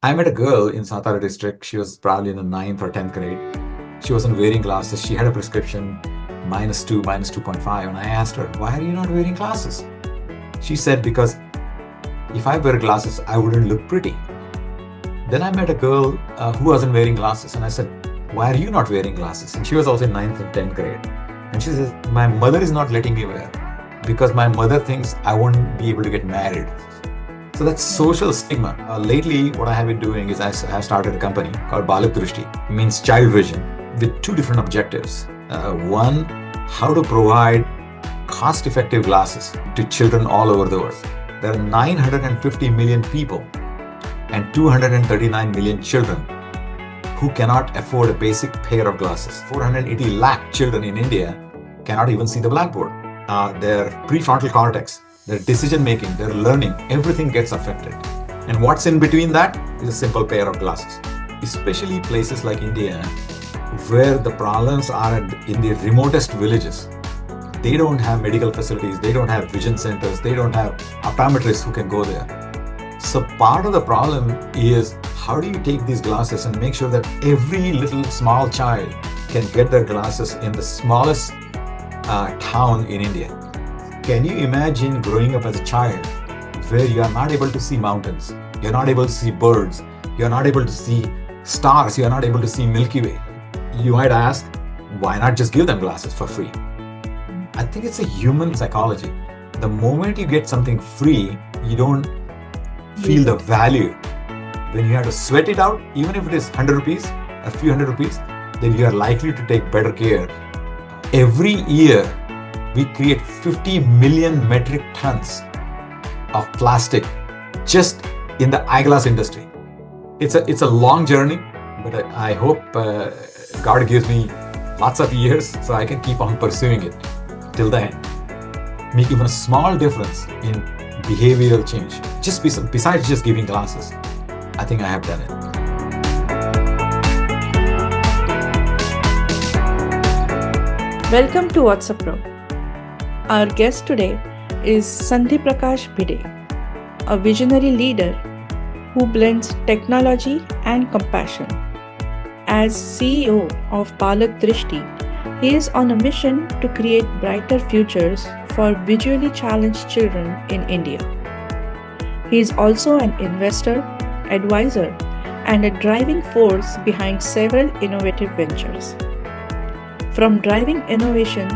I met a girl in Satara district. She was probably in the ninth or 10th grade. She wasn't wearing glasses. She had a prescription -2, -2.5. And I asked her, why are you not wearing glasses? She said, because if I wear glasses, I wouldn't look pretty. Then I met a girl who wasn't wearing glasses. And I said, why are you not wearing glasses? And she was also in ninth and 10th grade. And she says, my mother is not letting me wear because my mother thinks I won't be able to get married. So that's social stigma. Lately, what I have been doing is I have started a company called Balak Drushti, means child vision, with two different objectives. One, how to provide cost-effective glasses to children all over the world. There are 950 million people and 239 million children who cannot afford a basic pair of glasses. 480 lakh children in India cannot even see the blackboard. Their prefrontal cortex, their decision making, their learning, everything gets affected. And what's in between that is a simple pair of glasses. Especially places like India, where the problems are in the remotest villages. They don't have medical facilities, they don't have vision centers, they don't have optometrists who can go there. So part of the problem is, how do you take these glasses and make sure that every little small child can get their glasses in the smallest town in India? Can you imagine growing up as a child where you are not able to see mountains, you're not able to see birds, you're not able to see stars, you're not able to see Milky Way? You might ask, why not just give them glasses for free? I think it's a human psychology. The moment you get something free, you don't feel the value. When you have to sweat it out, even if it is 100 rupees, a few hundred rupees, then you are likely to take better care. Every year, we create 50 million metric tons of plastic just in the eyeglass industry. It's a long journey, but I hope God gives me lots of years so I can keep on pursuing it till the end. Make even a small difference in behavioral change. Just besides just giving glasses, I think I have done it. Welcome to WhatsApp Pro. Our guest today is Sandhi Bhide, a visionary leader who blends technology and compassion. As CEO of Balak Drishti, he is on a mission to create brighter futures for visually challenged children in India. He is also an investor, advisor, and a driving force behind several innovative ventures. From driving innovation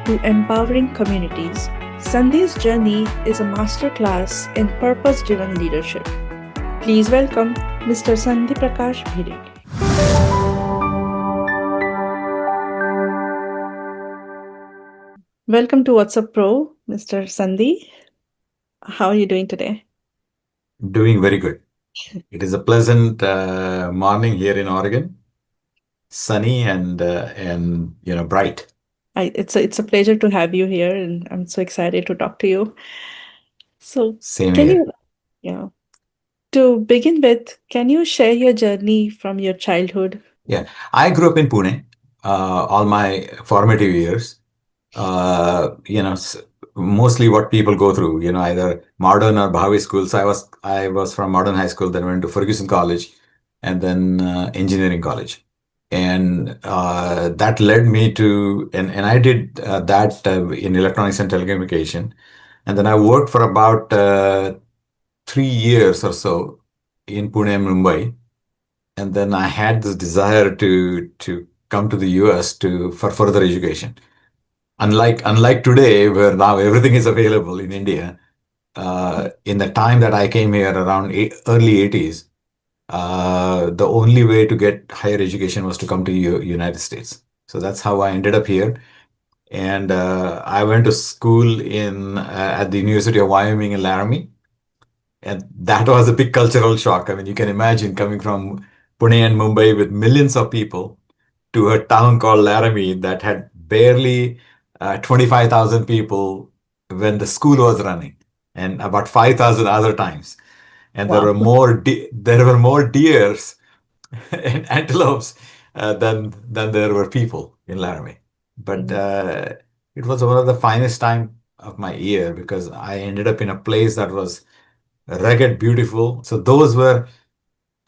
to empowering communities, Sandhi's journey is a masterclass in purpose-driven leadership. Please welcome Mr. Sandhi Bhide. Welcome to WhatsApp Pro, Mr. Sandhi. How are you doing today? Doing very good. It is a pleasant morning here in Oregon, sunny and bright. It's a pleasure to have you here, and I'm so excited to talk to you. So, Same here. To begin with, can you share your journey from your childhood? Yeah, I grew up in Pune all my formative years. Mostly what people go through, either modern or Bhavi schools. I was from modern high school, then went to Ferguson College, and then engineering college. And that led me to, and I did that in electronics and telecommunication. And then I worked for about 3 years or so in Pune and Mumbai. And then I had this desire to come to the US for further education. Unlike today, where now everything is available in India, in the time that I came here around early 80s, the only way to get higher education was to come to United States. So that's how I ended up here. And I went to school at the University of Wyoming in Laramie. And that was a big cultural shock. I mean, you can imagine coming from Pune and Mumbai with millions of people to a town called Laramie that had barely 25,000 people when the school was running, and about 5,000 other times. And Wow. there were more deers and antelopes than there were people in Laramie. But it was one of the finest time of my year because I ended up in a place that was rugged, beautiful. So those were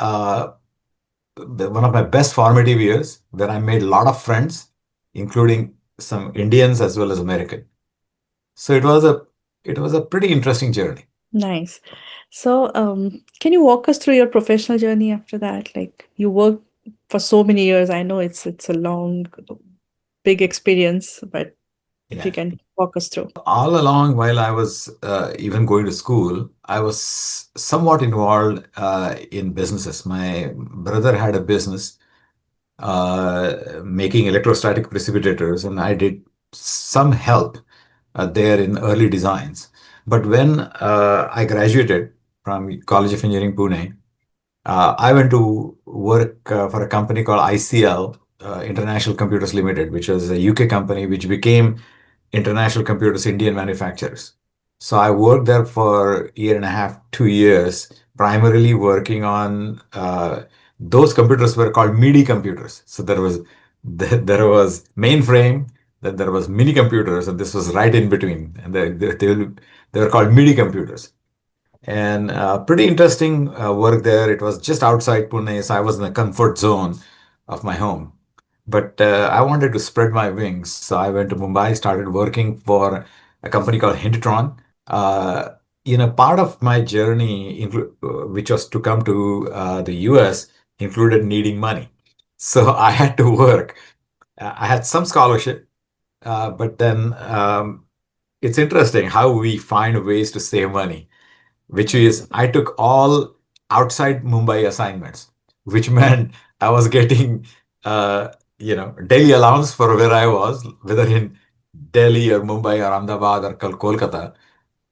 one of my best formative years where I made a lot of friends, including some Indians as well as American. So it was a pretty interesting journey. Nice. So, can you walk us through your professional journey after that? Like you worked for so many years. I know it's a long, big experience, but if you Yeah. can walk us through. All along while I was even going to school, I was somewhat involved in businesses. My brother had a business making electrostatic precipitators, and I did some help there in early designs. But when I graduated from College of Engineering, Pune, I went to work for a company called ICL, International Computers Limited, which was a UK company which became International Computers Indian Manufacturers. So I worked there for a year and a half, 2 years, primarily working on those computers were called MIDI computers. So there was mainframe, then there was mini computers, and this was right in between, and they were called MIDI computers. And pretty interesting work there. It was just outside Pune, so I was in the comfort zone of my home. But I wanted to spread my wings, so I went to Mumbai, started working for a company called Hintron. Uh, Part of my journey, which was to come to the US, included needing money. So I had to work. I had some scholarship, but then it's interesting how we find ways to save money, which is I took all outside Mumbai assignments, which meant I was getting, daily allowance for where I was, whether in Delhi or Mumbai or Ahmedabad or Kolkata.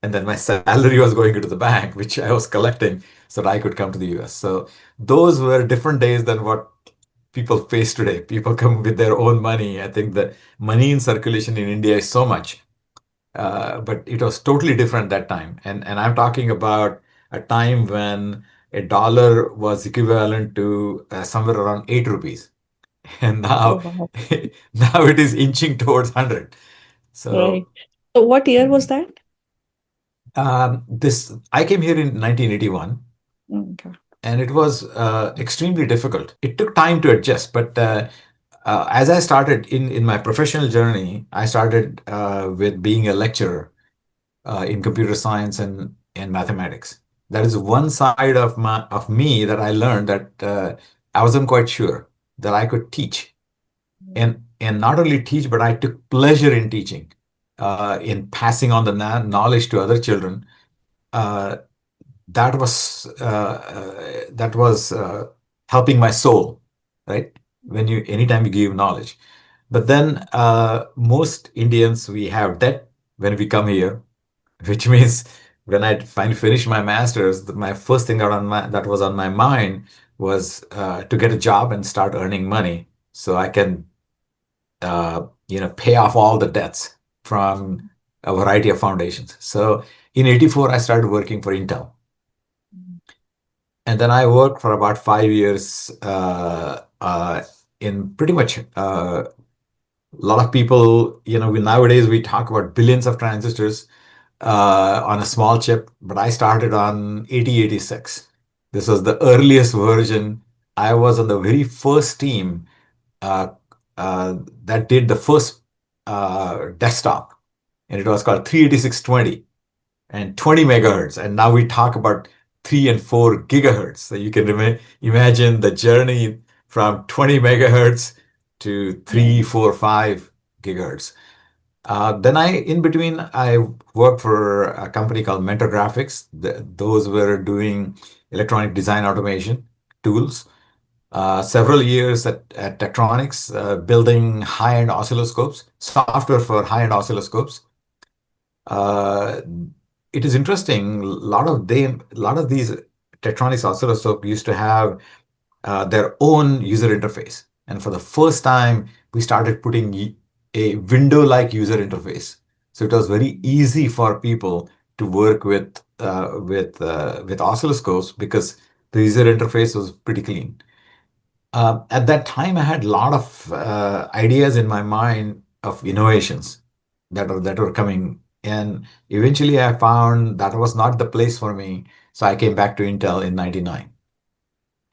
And then my salary was going into the bank, which I was collecting so that I could come to the US. So those were different days than what people face today. People come with their own money. I think the money in circulation in India is so much, but it was totally different that time. And I'm talking about a time when a dollar was equivalent to somewhere around 8 rupees, and Oh, now wow. now it is inching towards 100. Right. So So, what year was that? this I came here in 1981, Okay. and it was extremely difficult. It took time to adjust, but as I started in my professional journey, I started with being a lecturer in computer science and mathematics. That is one side of me that I learned that I wasn't quite sure that I could teach, and not only teach, but I took pleasure in teaching, in passing on the knowledge to other children. Uh, that was helping my soul, right? Anytime you give knowledge. But then most Indians, we have debt when we come here, which means when I finally finished my master's, my first thing that was on my mind was to get a job and start earning money so I can, pay off all the debts from a variety of foundations. So in '84, I started working for Intel. And then I worked for about 5 years in pretty much a lot of people, nowadays we talk about billions of transistors on a small chip, but I started on 8086. This was the earliest version. I was on the very first team uh, that did the first desktop, and it was called 38620 and 20 megahertz. And now we talk about 3 and 4 gigahertz. So you can imagine the journey from 20 megahertz to Yeah. 3, 4, 5 gigahertz. Then in between, I worked for a company called Mentor Graphics. Those were doing electronic design automation tools. Several years at Tektronix, building high-end oscilloscopes, software for high-end oscilloscopes. Uh, it is interesting. A lot of these Tektronix oscilloscope used to have their own user interface, and for the first time, we started putting a window-like user interface. So it was very easy for people to work with oscilloscopes because the user interface was pretty clean. At that time, I had a lot of ideas in my mind of innovations that were coming, and eventually, I found that was not the place for me. So I came back to Intel in '99,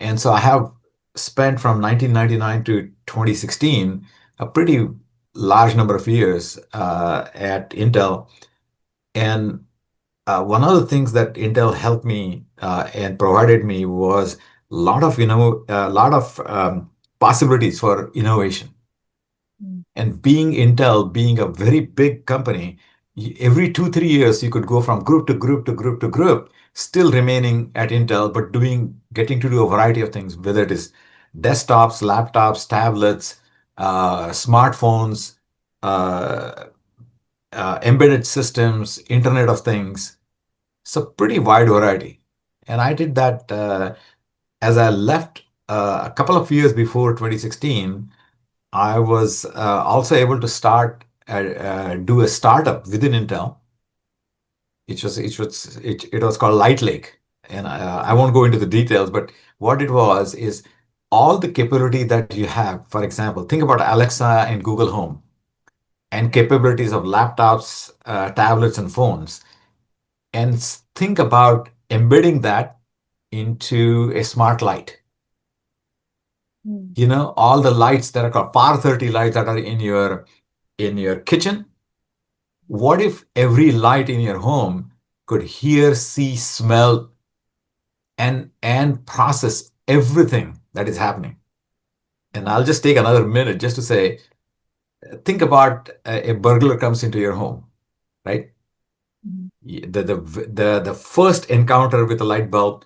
And so I have spent from 1999 to 2016 a pretty large number of years at Intel. And one of the things that Intel helped me and provided me was a lot of possibilities for innovation. Mm. And being Intel, being a very big company, every 2, 3 years you could go from group to group to group to group, still remaining at Intel, but getting to do a variety of things, whether it is desktops, laptops, tablets, smartphones, uh, embedded systems, Internet of Things. So pretty wide variety. And I did that as I left a couple of years before 2016. I was also able to do a startup within Intel. It was called Light Lake, and I won't go into the details. But what it was is all the capability that you have. For example, think about Alexa and Google Home, and capabilities of laptops, tablets, and phones, and think about embedding that into a smart light. Mm. All the lights that are called Par 30 lights that are in your kitchen. What if every light in your home could hear, see, smell, and process everything that is happening? And I'll just take another minute just to say, think about a burglar comes into your home, right? Mhm. The first encounter with a light bulb,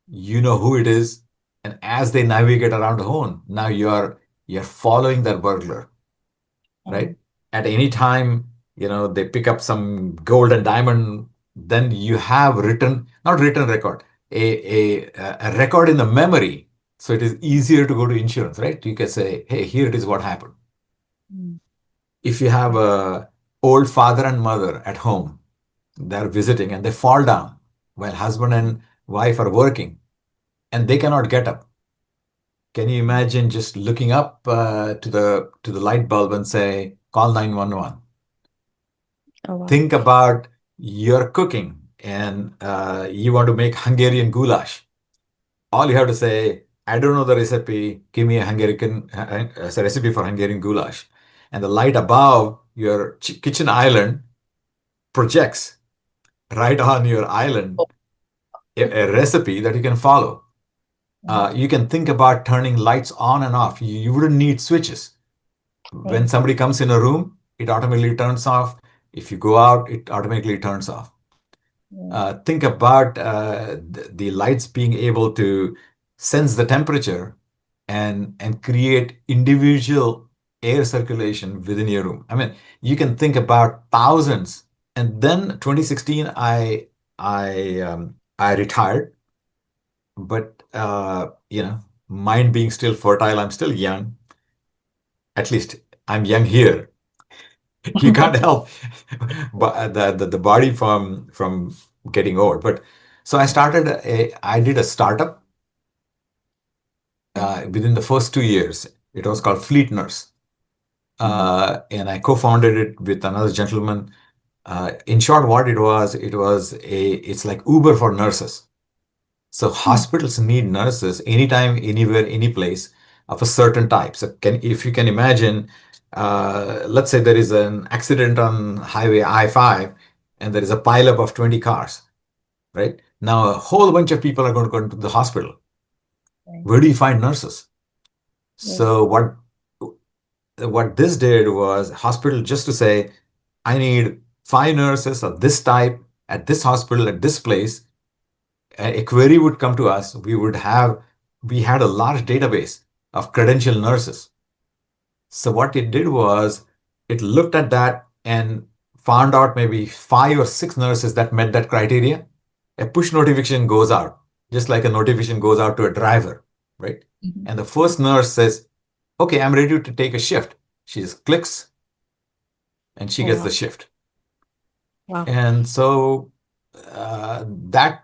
you know who it is, and as they navigate around the home, now you're following that burglar, Mm. right? At any time, they pick up some gold and diamond, then you have not written record, a record in the memory. So it is easier to go to insurance, right? You can say, hey, here it is what happened. Mm. If you have a old father and mother at home, they're visiting and they fall down while husband and wife are working and they cannot get up. Can you imagine just looking up to the light bulb and say, call 911? Oh, wow. Think about you're cooking and you want to make Hungarian goulash. All you have to say, I don't know the recipe. Give me a recipe for Hungarian goulash. And the light above your kitchen island projects right on your island Oh. a recipe that you can follow. Mm. You can think about turning lights on and off. You wouldn't need switches. When Right. somebody comes in a room, it automatically turns off. If you go out, it automatically turns off. Mm. Think about the lights being able to sense the temperature and create individual air circulation within your room. I mean, you can think about thousands. And then 2016, I retired, but mind being still fertile, I'm still young. At least I'm young here. You can't help but the body from getting old. But so I did a startup Mm. within the first 2 years. It was called Fleet Nurse, Mhm. and I co-founded it with another gentleman. In short, what it's like Uber for nurses. So Mm. hospitals need nurses anytime, anywhere, any place of a certain type. So if you can imagine, let's say there is an accident on Highway I-5 and there is a pileup of 20 cars, right? Now a whole bunch of people are going to go into the hospital. Right. Where do you find nurses? Right. So what this did was hospital just to say, I need 5 nurses of this type at this hospital at this place. A query would come to us. We had a large database of credentialed nurses. So what it did was it looked at that and found out maybe 5 or 6 nurses that met that criteria. A push notification goes out, just like a notification goes out to a driver, right? Mhm. And the first nurse says, okay, I'm ready to take a shift. She just clicks and she Oh, gets wow. the shift. Wow. And so that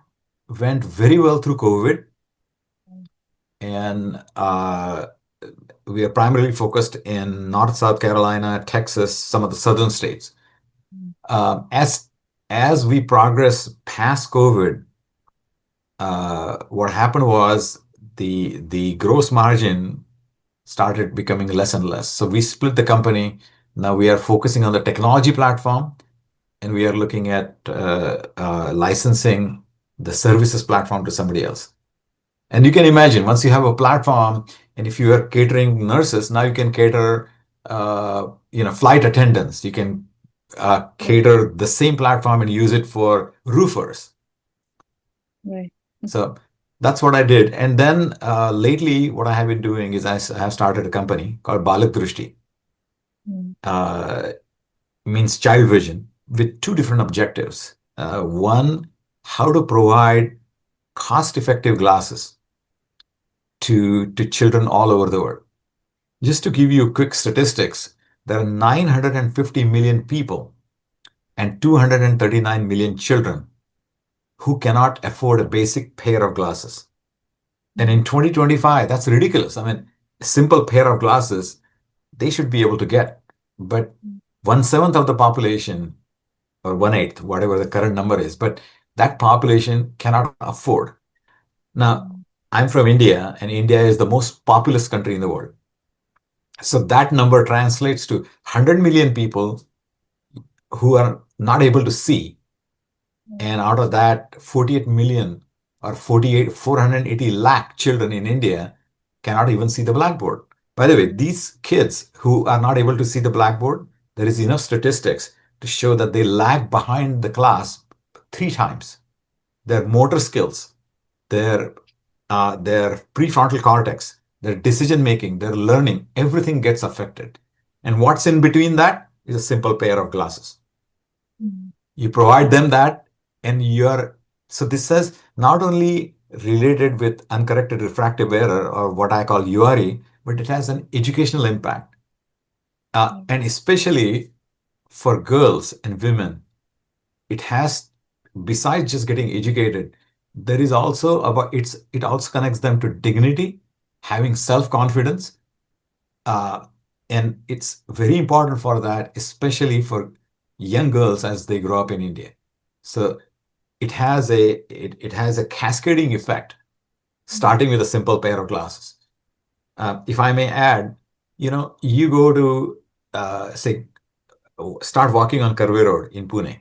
went very well through COVID. And we are primarily focused in North, South Carolina, Texas, some of the southern states. Mm. As we progress past COVID, what happened was the gross margin started becoming less and less. So we split the company. Now we are focusing on the technology platform, and we are looking at licensing the services platform to somebody else. And you can imagine once you have a platform, and if you are catering nurses, now you can cater, flight attendants. You can Right. cater the same platform and use it for roofers. Right. So that's what I did. And then lately, what I have been doing is I have started a company called Balak Drushti. Mm. Uh, means child vision with two different objectives. One, how to provide cost-effective glasses to children all over the world. Just to give you quick statistics, there are 950 million people and 239 million children who cannot afford a basic pair of glasses. And Mm. in 2025, that's ridiculous. I mean, a simple pair of glasses, they should be able to get. But Mm. 1/7 of the population, or 1/8, whatever the current number is, but that population cannot afford. Now, Mm. I'm from India, and India is the most populous country in the world. So that number translates to 100 million people who are not able to see. Mm. And out of that, 48 million or 480 lakh children in India cannot even see the blackboard. By the way, these kids who are not able to see the blackboard, there is enough statistics to show that they lag behind the class 3 times. Their motor skills, their their prefrontal cortex, their decision making, their learning, everything gets affected. And what's in between that is a simple pair of glasses. Mm. You provide them that, and you're so this says not only related with uncorrected refractive error, or what I call URE, but it has an educational impact. Yeah. And especially for girls and women, it has, besides just getting educated, there is also it also connects them to dignity, having self-confidence, uh, and it's very important for that, especially for young girls as they grow up in India. So it has a cascading effect, Mm. starting with a simple pair of glasses. If I may add, you go to say start walking on Karve Road in Pune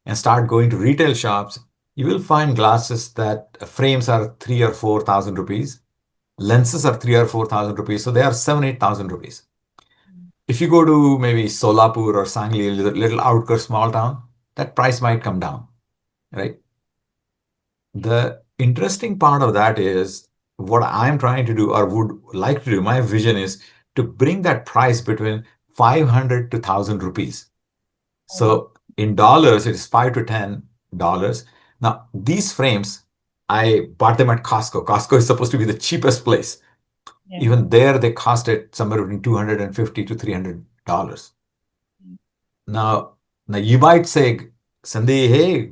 and start going to retail shops, you will find glasses that frames are 3 or 4 thousand rupees, lenses are 3 or 4 thousand rupees, so they are 7 8 thousand rupees. Mm. If you go to maybe Solapur or Sangli, a little outskirts small town, that price might come down, right? The interesting part of that is what I'm trying to do or would like to do. My vision is to bring that price between 500 to 1,000 rupees. Oh. So in dollars, it is $5 to $10. Now, these frames, I bought them at Costco. Costco is supposed to be the cheapest place. Yeah. Even there, they cost it somewhere between $250 to $300. Mm. Now you might say, Sandhi, hey,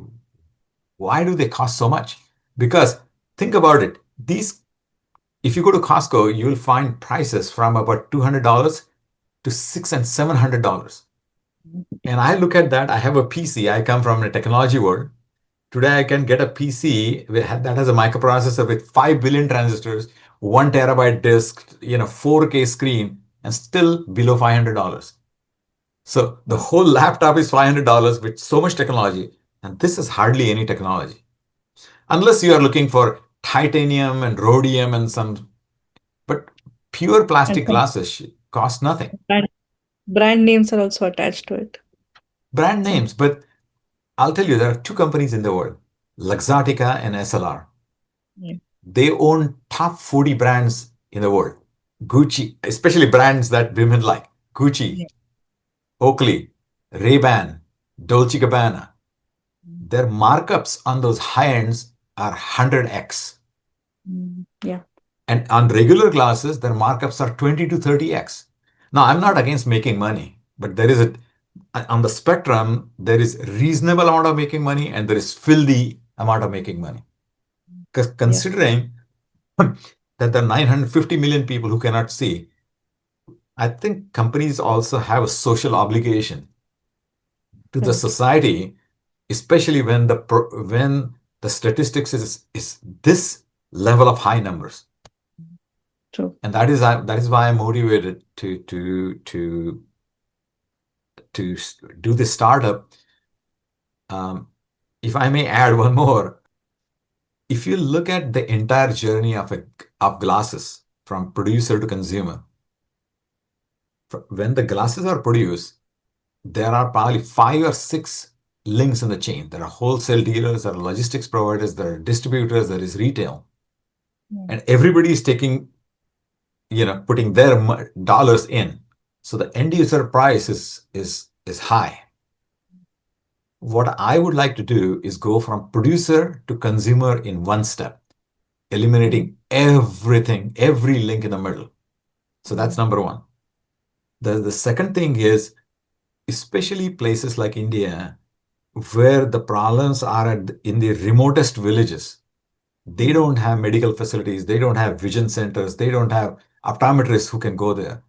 why do they cost so much? Because think about it. If you go to Costco, you'll find prices from about $200 to $600 and $700. And I look at that. I have a PC. I come from a technology world. Today, I can get a PC that has a microprocessor with 5 billion transistors, 1 terabyte disk, 4K screen, and still below $500. So the whole laptop is $500 with so much technology. And this is hardly any technology. Unless you are looking for titanium and rhodium and some, but pure And plastic some glasses cost nothing. brand names are also attached to it. Brand Some. names, but I'll tell you, there are two companies in the world, Luxottica and SLR. Yeah. They own top 40 brands in the world. Gucci, especially brands that women like. Gucci, Yeah. Oakley, Ray-Ban, Dolce Gabbana. Mm. Their markups on those high ends are 100x. Mm. Yeah. And on regular glasses, their markups are 20 to 30x. Now, I'm not against making money, but there is on the spectrum, there is reasonable amount of making money and there is filthy amount of making money. Because Yeah. considering that there are 950 million people who cannot see, I think companies also have a social obligation to the Right. society, especially when the statistics is this level of high numbers. True. And that is why I'm motivated to do this startup. Um, if I may add one more, if you look at the entire journey of glasses from producer to consumer, when the glasses are produced, there are probably 5 or 6 links in the chain. There are wholesale dealers, there are logistics providers, there are distributors, there is retail, Mm. and everybody is putting their dollars in. So the end user price is high. What I would like to do is go from producer to consumer in one step, Mm. eliminating everything, every link in the middle. So that's Mm. number one. The second thing is, especially places like India, where the problems are in the remotest villages. They Mm. don't have medical facilities, they don't have vision centers, they don't have optometrists who can go there.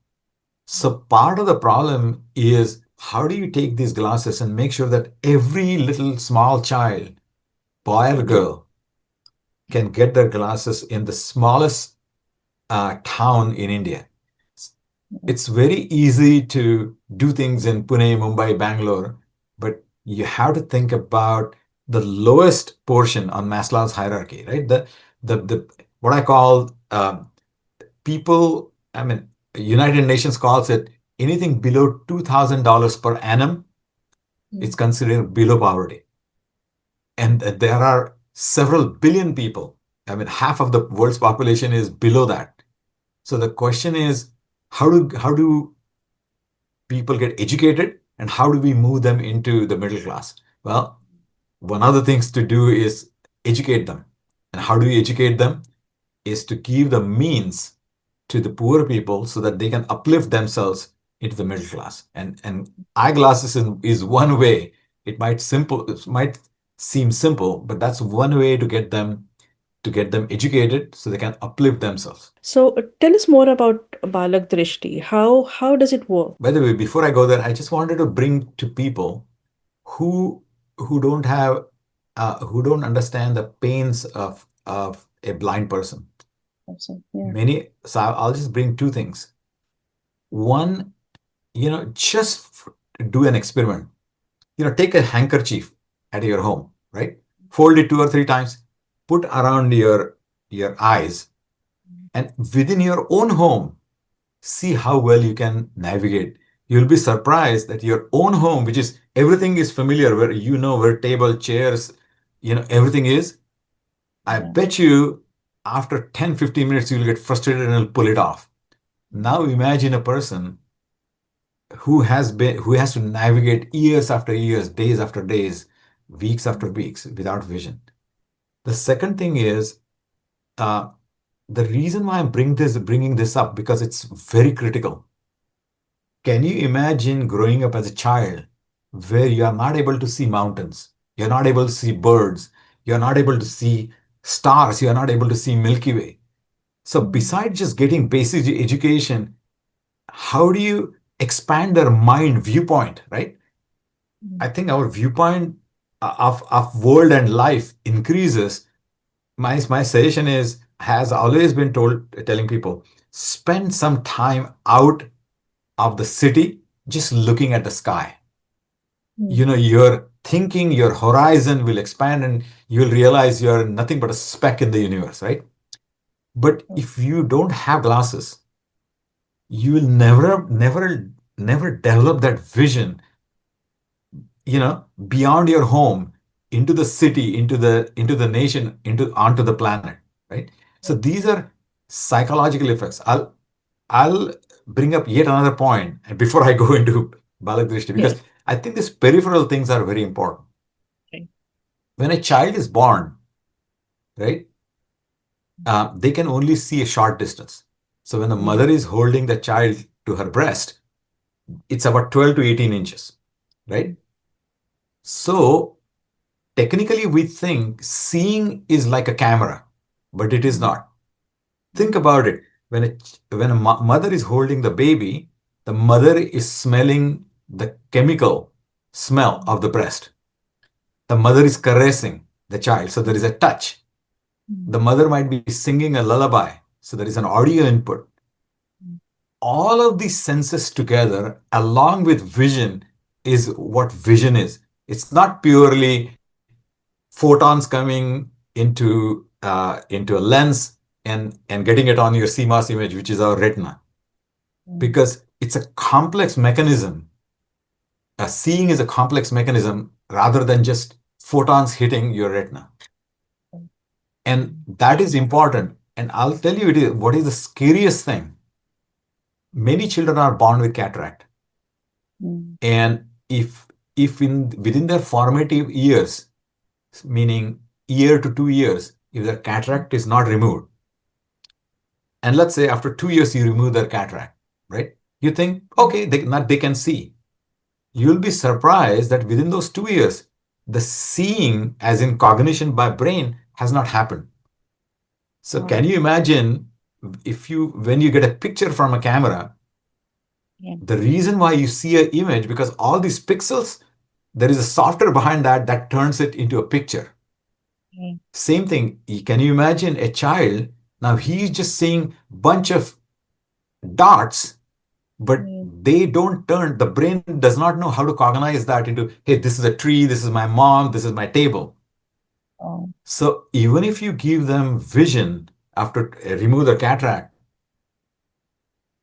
So part of the problem is, how do you take these glasses and make sure that every little small child, boy or Mm. girl, can get their glasses in the smallest town in India? Mm. It's very easy to do things in Pune, Mumbai, Bangalore, but you have to think about the lowest portion on Maslow's hierarchy, right? The what I call people. I mean, United Nations calls it anything below $2,000 per annum. It's Mm. considered below poverty, and there are several billion people. I mean, half of the world's population is below that. So the question is, how do people get educated, and how do we move them into the middle class? Well, one of the things to do is educate them. And how do we educate them? Is to give the means to the poor people so that they can uplift themselves into the middle class. And eyeglasses is one way. It might seem simple, but that's one way to get them educated so they can uplift themselves. So tell us more about Balak Drishti. How does it work? By the way, before I go there, I just wanted to bring to people who who don't have who don't understand the pains of a blind person. Awesome. Yeah. So I'll just bring two things. One, just do an experiment. Take a handkerchief at your home, right? Fold it 2 or 3 times, put around your eyes, and within your own home, see how well you can navigate. You'll be surprised that your own home, which is everything is familiar, where where table, chairs, everything is. I Yeah. bet you after 10, 15 minutes, you'll get frustrated and you'll pull it off. Now imagine a person who has to navigate years after years, days after days, weeks after weeks without vision. The second thing is, uh, the reason why I'm bringing this up, because it's very critical. Can you imagine growing up as a child where you are not able to see mountains, you're not able to see birds, you're not able to see stars, you're not able to see Milky Way? So, Mm. besides just getting basic education, how do you expand their mind viewpoint, right? Mm. I think our viewpoint of world and life increases. My suggestion has always been telling people, spend some time out of the city just looking at the sky. Mm. Your thinking, your horizon will expand, and you'll realize you're nothing but a speck in the universe, right? But if you don't have glasses, you will never develop that vision, beyond your home, into the city, into the nation, onto the planet, right? So these are psychological effects. I'll bring up yet another point before I go into Balak Drishti, Yes. because I think these peripheral things are very important. Right. When a child is born, right, they can only see a short distance. So when the Mm. mother is holding the child to her breast, it's about 12 to 18 inches, right? Mm. So technically, we think seeing is like a camera, but it is Mm. not. Think about it. When a mother is holding the baby, the mother is smelling the chemical smell of the breast. The mother is caressing the child, so there is a touch. Mm. The mother might be singing a lullaby. So there is an audio input. All of these senses together, along with vision, is what vision is. It's not purely photons coming into a lens and getting it on your CMOS image, which is our retina, because it's a complex mechanism. Seeing is a complex mechanism rather than just photons hitting your retina. And that is important. And I'll tell you what is the scariest thing. Many children are born with cataract. And if within their formative years, meaning year to 2 years, if their cataract is not removed, and let's say after 2 years you remove their cataract, right? You think, okay, they can see. You'll be surprised that within those 2 years, the seeing, as in cognition by brain, has not happened. So can you imagine when you get a picture from a camera, the reason why you see an image, because all these pixels, there is a software behind that turns it into a picture. Same thing. Can you imagine a child? Now he's just seeing a bunch of dots, but they don't turn, the brain does not know how to cognize that into, hey, this is a tree, this is my mom, this is my table. So even if you give them vision after remove the cataract,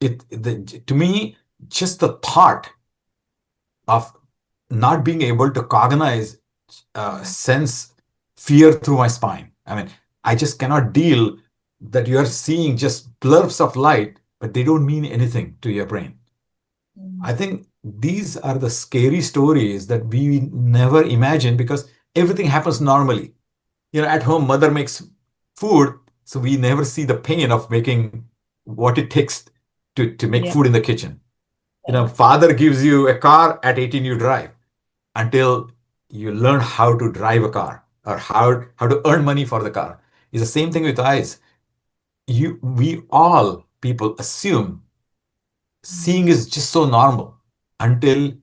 to me, just the thought of not being able to cognize, sense fear through my spine. I mean, I just cannot deal that you are seeing just blurbs of light, but they don't mean anything to your brain. I think these are the scary stories that we never imagine because everything happens normally. At home, mother makes food, so we never see the pain of making what it takes to make food in the kitchen. Father gives you a car, at 18 you drive until you learn how to drive a car or how to earn money for the car. It's the same thing with eyes. We all people assume seeing is just so normal until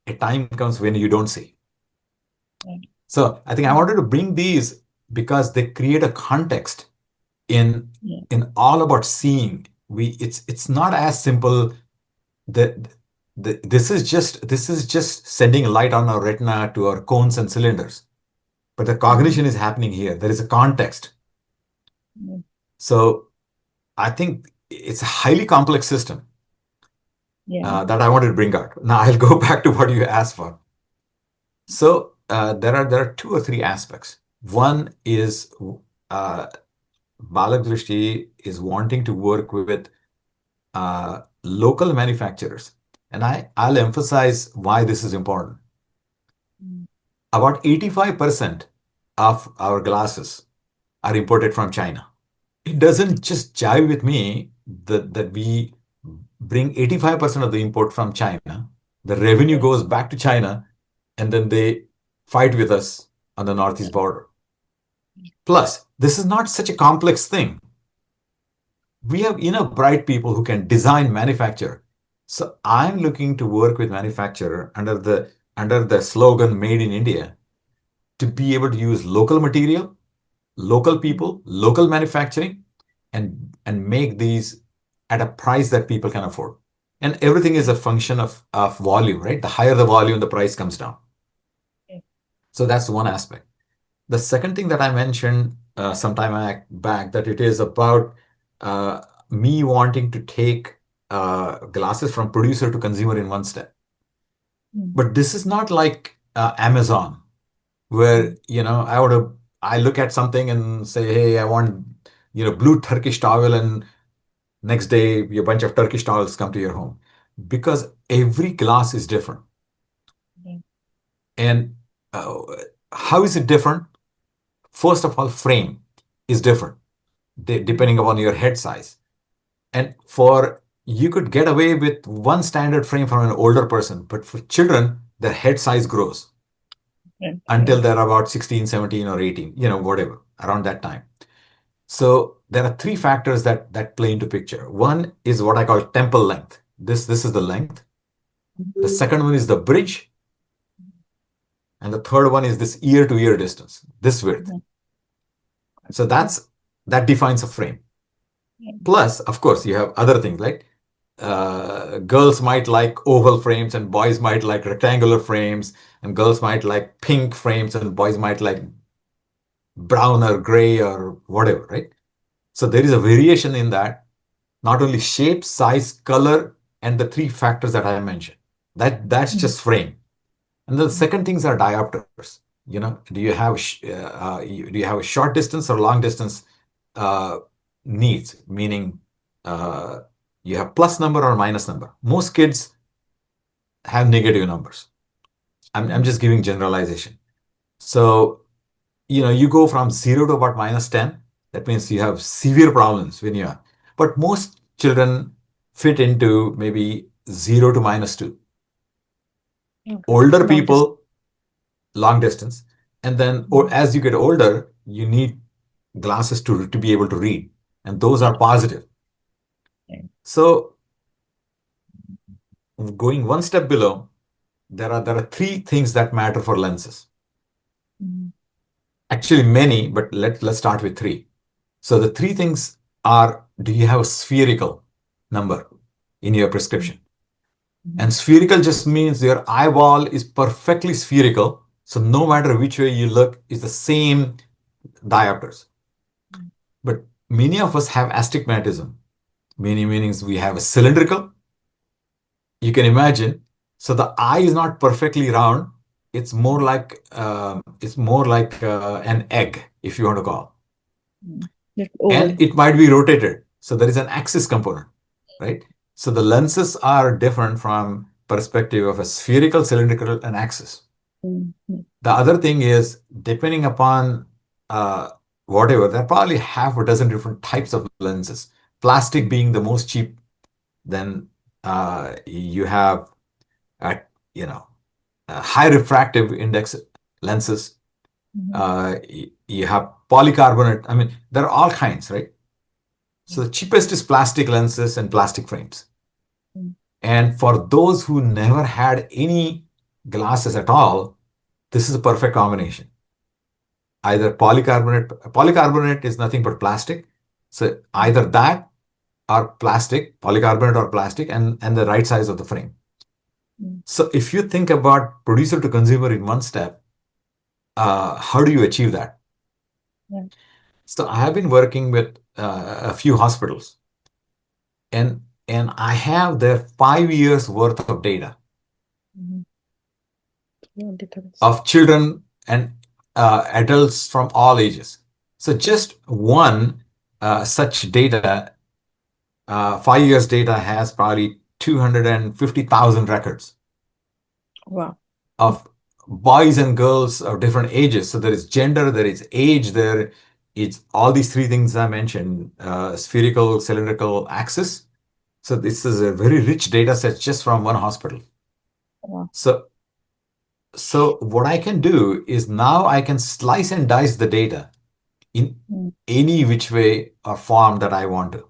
a time comes when you don't see. So I think I wanted to bring these because they create a context in all about seeing. It's not as simple that this is just sending light on our retina to our cones and cylinders, but the cognition is happening here. There is a context. So I think it's a highly complex system that I wanted to bring out. Now I'll go back to what you asked for. So there are 2 or 3 aspects. One is Balak Drishti is wanting to work with local manufacturers. And I'll emphasize why this is important. About 85% of our glasses are imported from China. It doesn't just jive with me that we bring 85% of the import from China. The revenue goes back to China, and then they fight with us on the Northeast border. Plus, this is not such a complex thing. We have enough bright people who can design, manufacture. So I'm looking to work with manufacturer under the slogan "Made in India" to be able to use local material, local people, local manufacturing, and make these at a price that people can afford. And everything is a function of volume, right? The higher the volume, the price comes down. So that's one aspect. The second thing that I mentioned some time back, that it is about me wanting to take glasses from producer to consumer in one step. But this is not like Amazon, where I look at something and say, hey, I want blue Turkish towel, and next day a bunch of Turkish towels come to your home, because every glass is different. And how is it different? First of all, frame is different depending upon your head size. And you could get away with one standard frame for an older person, but for children, their head size grows until they're about 16, 17, or 18, whatever, around that time. So there are 3 factors that play into picture. One is what I call temple length. This is the length. The second one is the bridge. And the third one is this ear to ear distance, this width. So that defines a frame. Mm. Plus, of course, you have other things like girls might like oval frames and boys might like rectangular frames, and girls might like pink frames and boys might like brown or gray or whatever, right? So there is a variation in that, not only shape, size, color, and the three factors that I mentioned. That's Mm. just frame. And the Mm. second things are diopters. Do you have a short distance or long distance uh, needs? Meaning, uh, you have plus number or minus number. Most kids have negative numbers. I'm Mm. just giving generalization. So you go from 0 to about -10. That means you have severe problems when you are. But most children fit into maybe 0 to -2. Okay. Older Long distance. people, long distance. And then Mm. as you get older, you need glasses to be able to read. And those are positive. Okay. So going one step below, there are three things that matter for lenses. Mm. Actually, many, but let's start with three. So the three things are: do you have a spherical number in your Mm. prescription? Mm. And spherical just means your eyeball is perfectly spherical. So no matter which way you look, it's the same diopters. Mm. But many of us have astigmatism, meanings we have a cylindrical. You can imagine. So the eye is not perfectly round. It's more like an egg, if you want to call. Mm. Like And oval. it might be rotated. So there is an axis component, right? So the lenses are different from perspective of a spherical, cylindrical, and axis. Mm. Mm. The other thing is, depending upon uh, whatever, there are probably half a dozen different types of lenses. Plastic Mm. being the most cheap. Then you have, uh, you know, high refractive index lenses. Mhm. You have polycarbonate. I mean, there are all kinds, right? So the cheapest is plastic lenses and plastic frames. Mm. And for those who never had any glasses at all, this is a perfect combination. Either polycarbonate is nothing but plastic. So Mm. either that or plastic, polycarbonate or plastic, and the right size of the frame. Mm. So if you think about producer to consumer in one step, how do you achieve that? Yeah. So I have been working with a few hospitals, and I have their 5 years worth of data Mhm. Yeah, details. of children and adults from all ages. So just one such data, 5 years data has probably 250,000 records Wow. of boys and girls of different ages. So there is gender, there is age, there it's all these three things I mentioned: spherical, cylindrical, axis. So this is a very rich data set just from one hospital. Wow. So so what I can do is now I can slice and dice the data in Mm. any which way or form that I want to.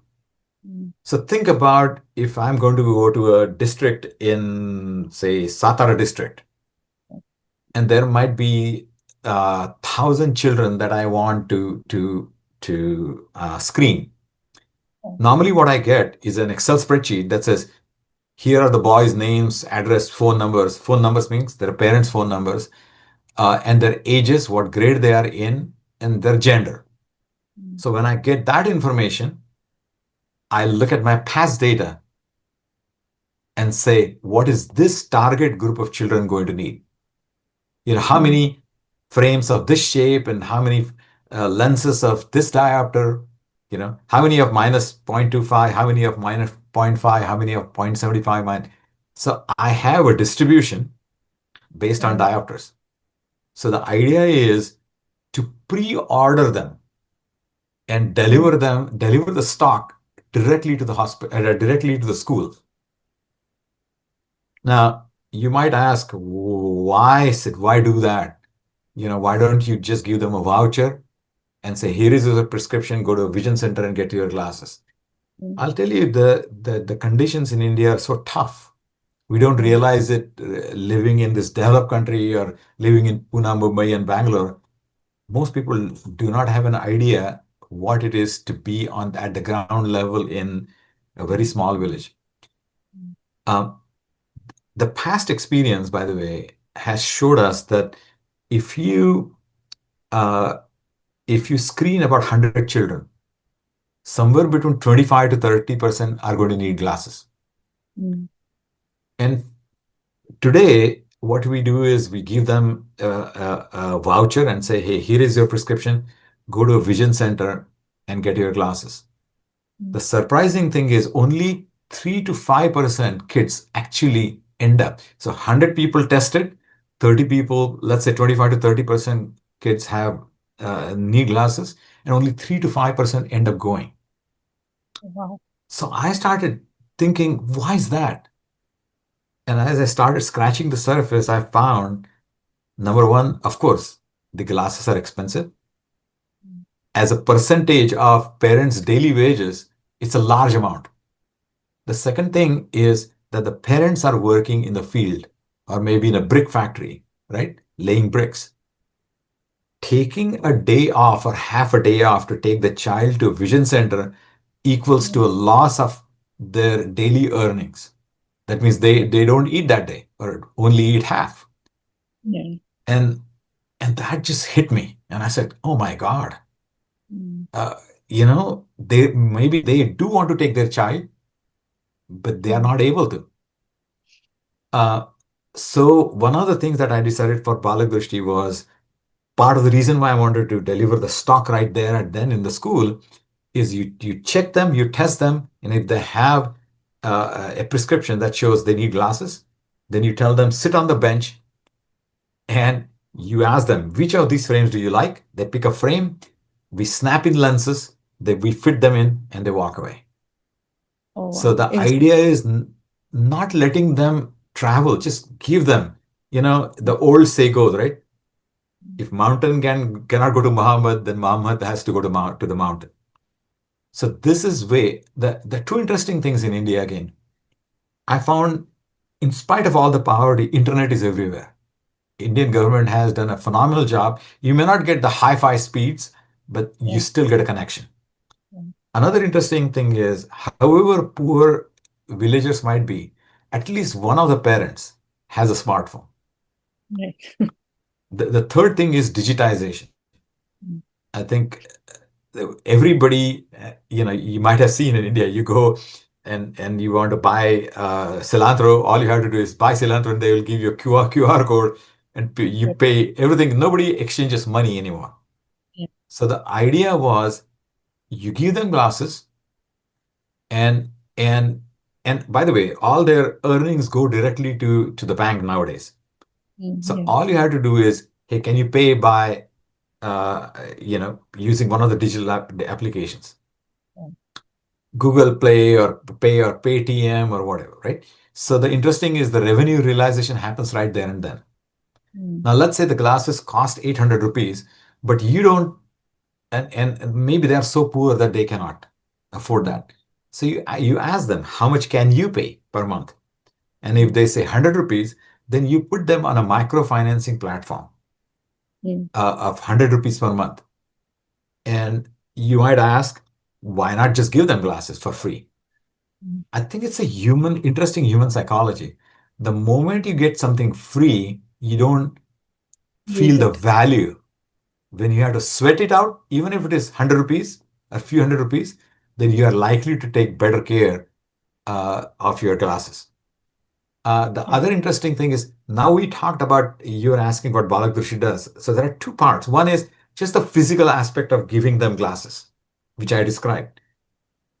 Mm. So think about if I'm going to go to a district in, say, Satara district, and there might be 1,000 children that I want to screen. Oh. Normally, what I get is an Excel spreadsheet that says, here are the boys' names, address, phone numbers. Phone numbers means their parents' phone numbers, and their ages, what grade they are in, and their gender. Mm. So when I get that information, I look at my past data and say, what is this target group of children going to need? How Mm. many frames of this shape and how many lenses of this diopter, how many of minus 0.25, how many of minus 0.5, how many of 0.75. So I have a distribution based on Mm. diopters. So the idea is to pre-order them and Mm. deliver the stock directly to the hospital, directly to the school. Now, you might ask, why do that? Why don't you just give them a voucher and say, here is your prescription, go to a vision center and get your glasses? Mm. I'll tell you, the conditions in India are so tough. We don't Yeah. realize it living in this developed country or living in Pune, Mumbai, and Bangalore. Most people do not have an idea what it is to be on at the ground level in a very small village. Um, the past experience, by the way, has showed us that if you uh, if you screen about 100 children, somewhere between 25 to 30% are going to need glasses. Mm. And today, what we do is we give them a voucher and say, hey, here is your prescription. Go to a vision center and get your glasses. The surprising thing is only 3 to 5% kids actually end up. So 100 people tested, 30 people, let's say 25 to 30% kids have need glasses, and only 3 to 5% end up going. Wow. So I started thinking, why is that? And as I started scratching the surface, I found number one, of course, the glasses are expensive. As a percentage of parents' daily wages, it's a large amount. The second thing is that the parents are working in the field or maybe in a brick factory, right? Laying bricks. Taking a day off or half a day off to take the child to a vision center equals to a loss of their daily earnings. That means they don't eat that day or only eat half. Yeah. And and that just hit me. And I said, oh my God, Mm. uh, they maybe they do want to take their child, but they are Mm. not able to. Uh, so one of the things that I decided for Balak Drishti was part of the reason why I wanted to deliver the stock right there and then in the school is you check them, you test them, and if they have a prescription that shows they need glasses, then you tell them sit on the bench and you ask them which of these frames do you like. They pick a frame, we snap in lenses, we fit them in, and they walk away. Oh, So wow. the idea is not letting them travel, just give them, the old say goes, right? If mountain cannot go to Muhammad, then Muhammad has to go to the mountain. So this is way the two interesting things in India again. I found in spite of all the poverty, internet is everywhere. Indian government has done a phenomenal job. You may not get the hi-fi speeds, but you Yeah. still get a connection. Yeah. Another interesting thing is, however poor villagers might be, at least one of the parents has a smartphone. Right. The third thing is digitization. Mm. I think everybody, you might have seen in India, you go and you want to buy cilantro, all you have to do is buy cilantro and they will give you a QR code and you Right. pay everything. Nobody exchanges money anymore. Yeah. So the idea was you give them glasses and and and by the way, all their earnings go directly to the bank nowadays. So Yeah. all you have to do is, hey, can you pay by using one of the digital applications, Yeah. Google Play or Paytm or whatever, right? So the interesting is the revenue realization happens right there and then. Mm. Now let's say the glasses cost 800 rupees, but you don't, and maybe they are so poor that they cannot afford Mm. that. So you ask them, how much can you pay per month? And if Mm. they say 100 rupees, then you put them on a microfinancing platform Mm. of 100 rupees per month. And you might ask, why not just give them glasses for free? Mm. I think it's a interesting human psychology. The moment you get something free, you don't Use feel the it. value. When you have to sweat it out, even if it is 100 rupees, a few hundred rupees, then you are likely to take better care of your glasses. The Right. other interesting thing is now we talked about, you were asking what Balak Drushti does. So there are two parts. One is just the physical aspect of giving them glasses, which I described.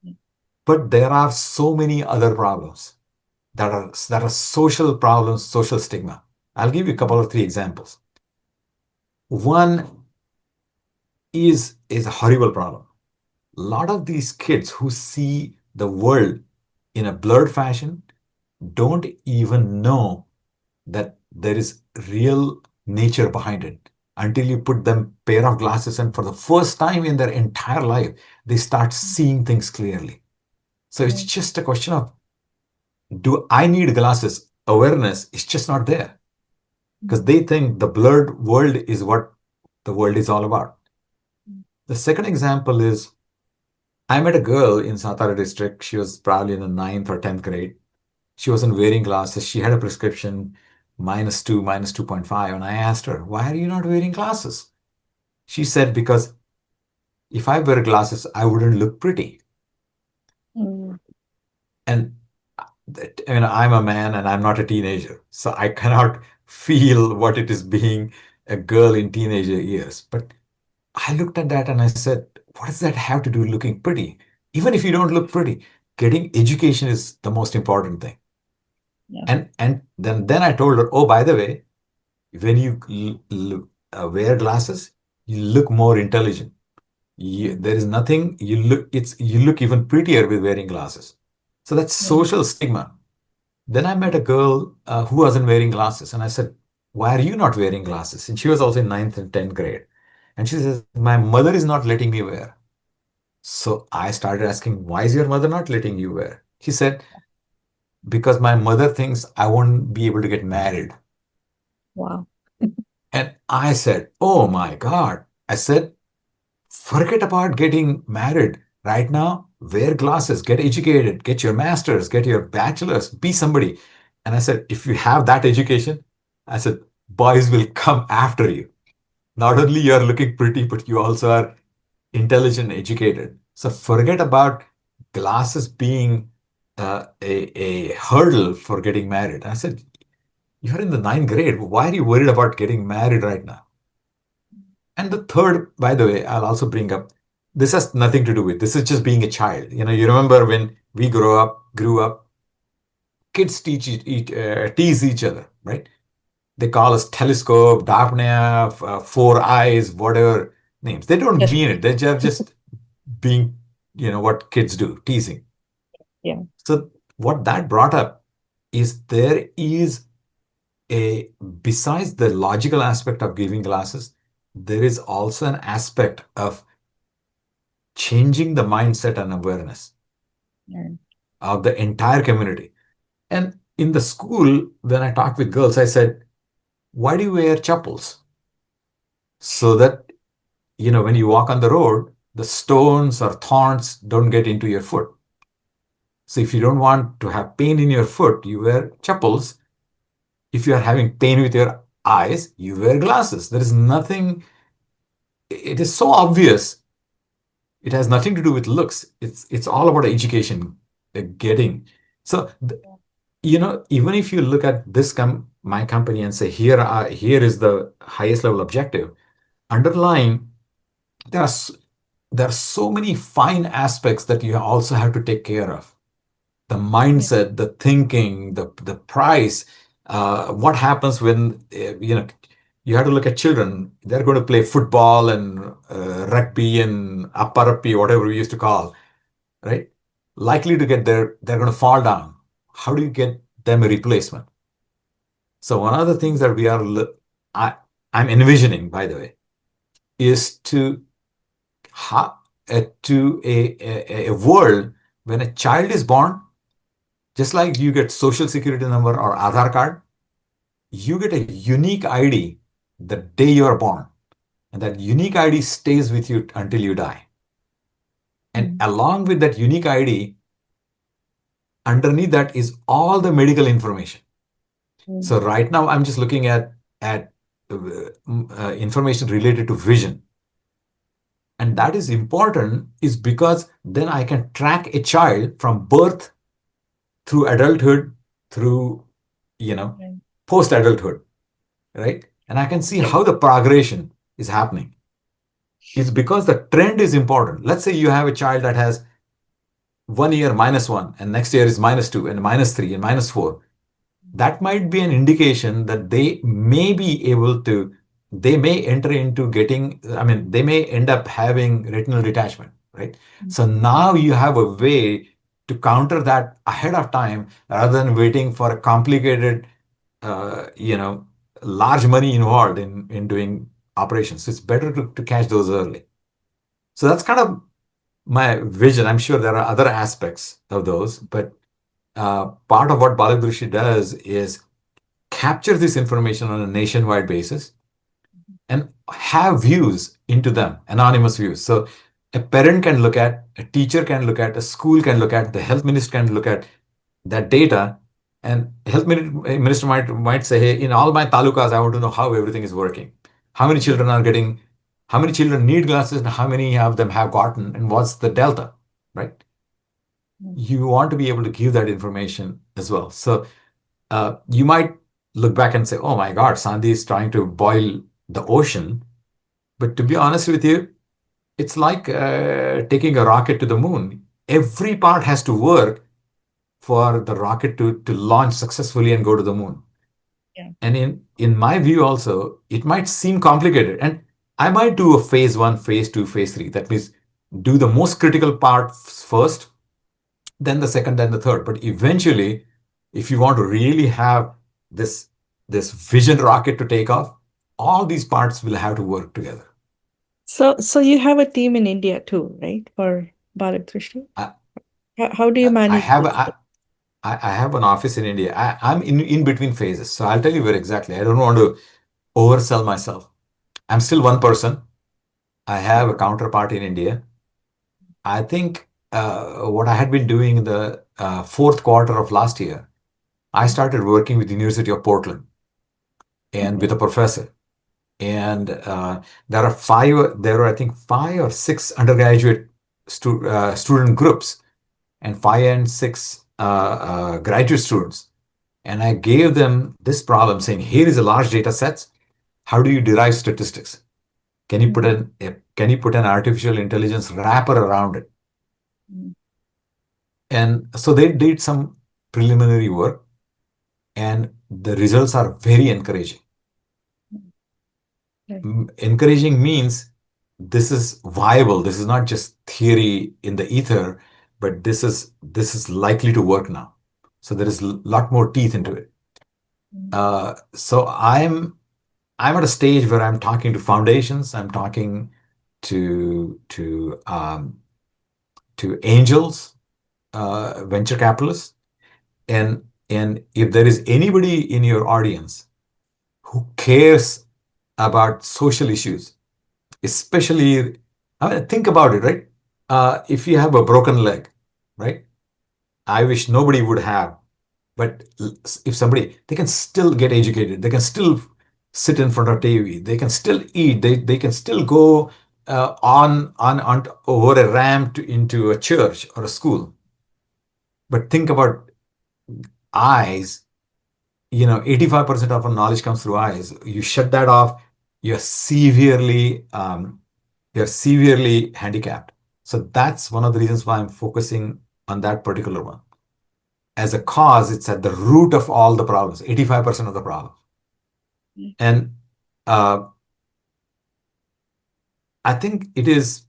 Mm. But there are so many other problems that are social problems, social stigma. I'll give you a couple of three examples. One is a horrible problem. A lot of these kids who see the world in a blurred fashion don't even know that there is real nature behind it until you put them pair of glasses and for the first time in their entire life they start seeing things clearly. So it's Right. just a question of, do I need glasses? Awareness is just not there because Mm. they think the blurred world is what the world is all about. The second example is I met a girl in Satara district. She was probably in the ninth or 10th grade. She wasn't wearing glasses. She had a prescription -2, -2.5. And I asked her, why are you not wearing glasses? She said, because if I wear glasses, I wouldn't look pretty. Mm. And I'm a man and I'm not a teenager. So I cannot feel what it is being a girl in teenager years. But I looked at that and I said, what does that have to do with looking pretty? Even if you don't look pretty, getting education is the most important thing. Yeah. And then I told her, oh, by the way, when you wear glasses, you look more intelligent. Mm. There is nothing you look even prettier with wearing glasses. So that's Yeah. social stigma. Then I met a girl who wasn't wearing glasses, and I said, "Why are you not wearing glasses?" And she was also in ninth and 10th grade, and she says, "My mother is not letting me wear." So I started asking, "Why is your mother not letting you wear?" She said, "Because my mother thinks I won't be able to get married." Wow. And I said, "Oh my God!" I said, forget about getting married right now. Wear glasses, get educated, get your master's, get your bachelor's, be somebody. And I said, if you have that education, I said, boys will come after you. Not only you're looking pretty, but you also are intelligent, educated. So forget about glasses being a hurdle for getting married. And I said, you're in the ninth grade. Why are you worried about getting married right now? And the third, by the way, I'll also bring up, this has nothing to do with, this is just being a child. You remember when we grew up, kids tease each other, right? They call us telescope, darkness, four eyes, whatever names. They don't Yes. mean it. They're just being, what kids do, teasing. Yeah. So what that brought up is there is a, besides the logical aspect of giving glasses, there is also an aspect of changing the mindset and awareness Yeah. of the entire community. And in the school, when I talked with girls, I said, why do you wear chappals? So that, when you walk on the road, the stones or thorns don't get into your foot. So if you don't want to have pain in your foot, you wear chappals. If you are having pain with your eyes, you wear glasses. There is nothing, it is so obvious. It has nothing to do with looks. It's all about education, getting. So even if you look at my company and say here is the highest level objective, underlying there are there are so many fine aspects that you also have to take care of. The Yeah. mindset, the thinking, the price. What happens when you have to look at children? They're going to play football and rugby and apparappi, whatever we used to call, right? Likely to get there, they're going to fall down. How do you get them a replacement? So one of the things that I, I'm envisioning, by the way, is to a world when a child is born, just like you get social security number or Aadhaar card, you get a unique ID the day you are born, and that unique ID stays with you until you die. And Mm. along with that unique ID, underneath that is all the medical information. Mm. So right now, I'm just looking at information related to vision, and that is important, is because then I can track a child from birth through adulthood, through you know Right. post adulthood, right? And I can see Yes. how the progression is happening. It's because the trend is important. Let's say you have a child that has 1 year -1, and next year is -2, and -3, and -4. That might be an indication that they may enter into getting, I mean, they may end up having retinal detachment, right? Mm. So now you have a way to counter that ahead of time rather than waiting for a complicated, uh, you know, large money involved in doing operations. It's better to catch those early. So that's kind of my vision. I'm sure there are other aspects of those, but part of what Balak Drushti does is capture this information on a nationwide basis and have views into them, anonymous views. So a parent can look at, a teacher can look at, a school can look at, the health minister can look at that data, and minister might say, hey, in all my talukas, I want to know how everything is working. How many children are getting, how many children need glasses, and how many of them have gotten, and what's the delta, right? You want to be able to give that information as well. So you might look back and say, oh my God, Sandhi is trying to boil the ocean. But to be honest with you, it's like taking a rocket to the moon. Every part has to work for the rocket to launch successfully and go to the moon. Yeah. And in my view also, it might seem complicated. And I might do a phase one, phase two, phase three. That means do the most critical part first, then the second, then the third. But eventually, if you want to really have this this vision rocket to take off, all these parts will have to work together. So you have a team in India too, right? For Balak Drishti? I, How do you I manage have both of them? I have an office in India. I'm in between phases, so I'll tell you very exactly. I don't want to oversell myself. I'm still one person. I have a counterpart in India. I think what I had been doing in the fourth quarter of last year, I started working with the University of Portland and Okay. with a professor. And there are I think five or six undergraduate student groups and five and six graduate students. And I gave them this problem saying, here is a large data sets. How do you derive statistics? Can you put Mhm. can you put an artificial intelligence wrapper around it? Mhm. And so they did some preliminary work, and the results are very encouraging. Right. Encouraging means this is viable. This is not just theory in the ether, but this is likely to work now. So there is a lot more teeth into it. Mhm. So I'm at a stage where I'm talking to foundations. I'm talking to to angels, venture capitalists, and if there is anybody in your audience who cares about social issues, especially, I mean, think about it, right? If you have a broken leg, right? I wish nobody would have, but if somebody, they can still get educated, they can still sit in front of TV, they can still eat, they can still go on over a ramp into a church or a school. But think about eyes. 85% of our knowledge comes through eyes. You shut that off, you're severely you're severely handicapped. So that's one of the reasons why I'm focusing on that particular one. As a cause, it's at the root of all the problems, 85% of the problem. And uh, I think it is,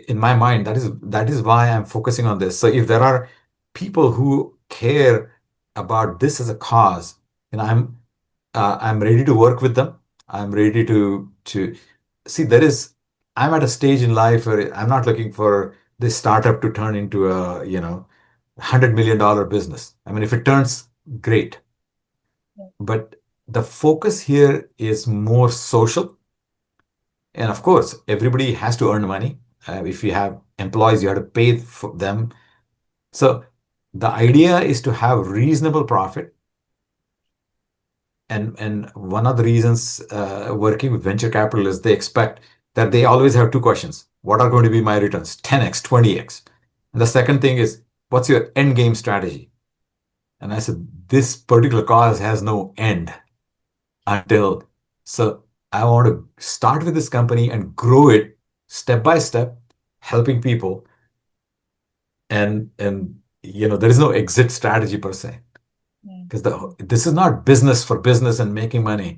in my mind, that is why I'm focusing on this. So if there are people who care about this as a cause, and I'm ready to work with them. I'm ready to see. I'm at a stage in life where I'm not looking for this startup to turn into a $100 million business. I mean, if it turns, great. But the focus here is more social. And of course, everybody has to earn money. If you have employees, you have to pay for them. So the idea is to have reasonable profit. And one of the reasons working with venture capital is they expect that they always have two questions. What are going to be my returns? 10x, 20x. And the second thing is, what's your end game strategy? And I said, this particular cause has no end until. So I want to start with this company and grow it step by step, helping people. And there is no exit strategy per se, because this is not business for business and making money.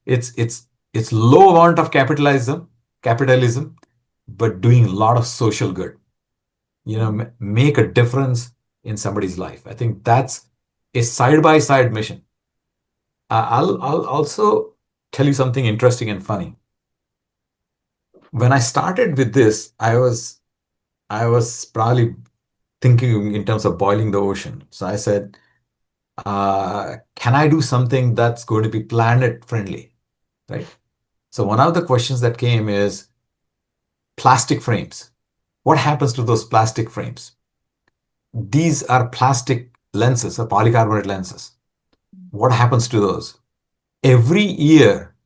It's low amount of capitalism, but doing a lot of social good. Make a difference in somebody's life. I think that's a side by side mission. I'll also tell you something interesting and funny. When I started with this, I was probably thinking in terms of boiling the ocean. So I said, can I do something that's going to be planet friendly, right? So one of the questions that came is plastic frames. What happens to those plastic frames? These are plastic lenses, or polycarbonate lenses. What happens to those? Every year,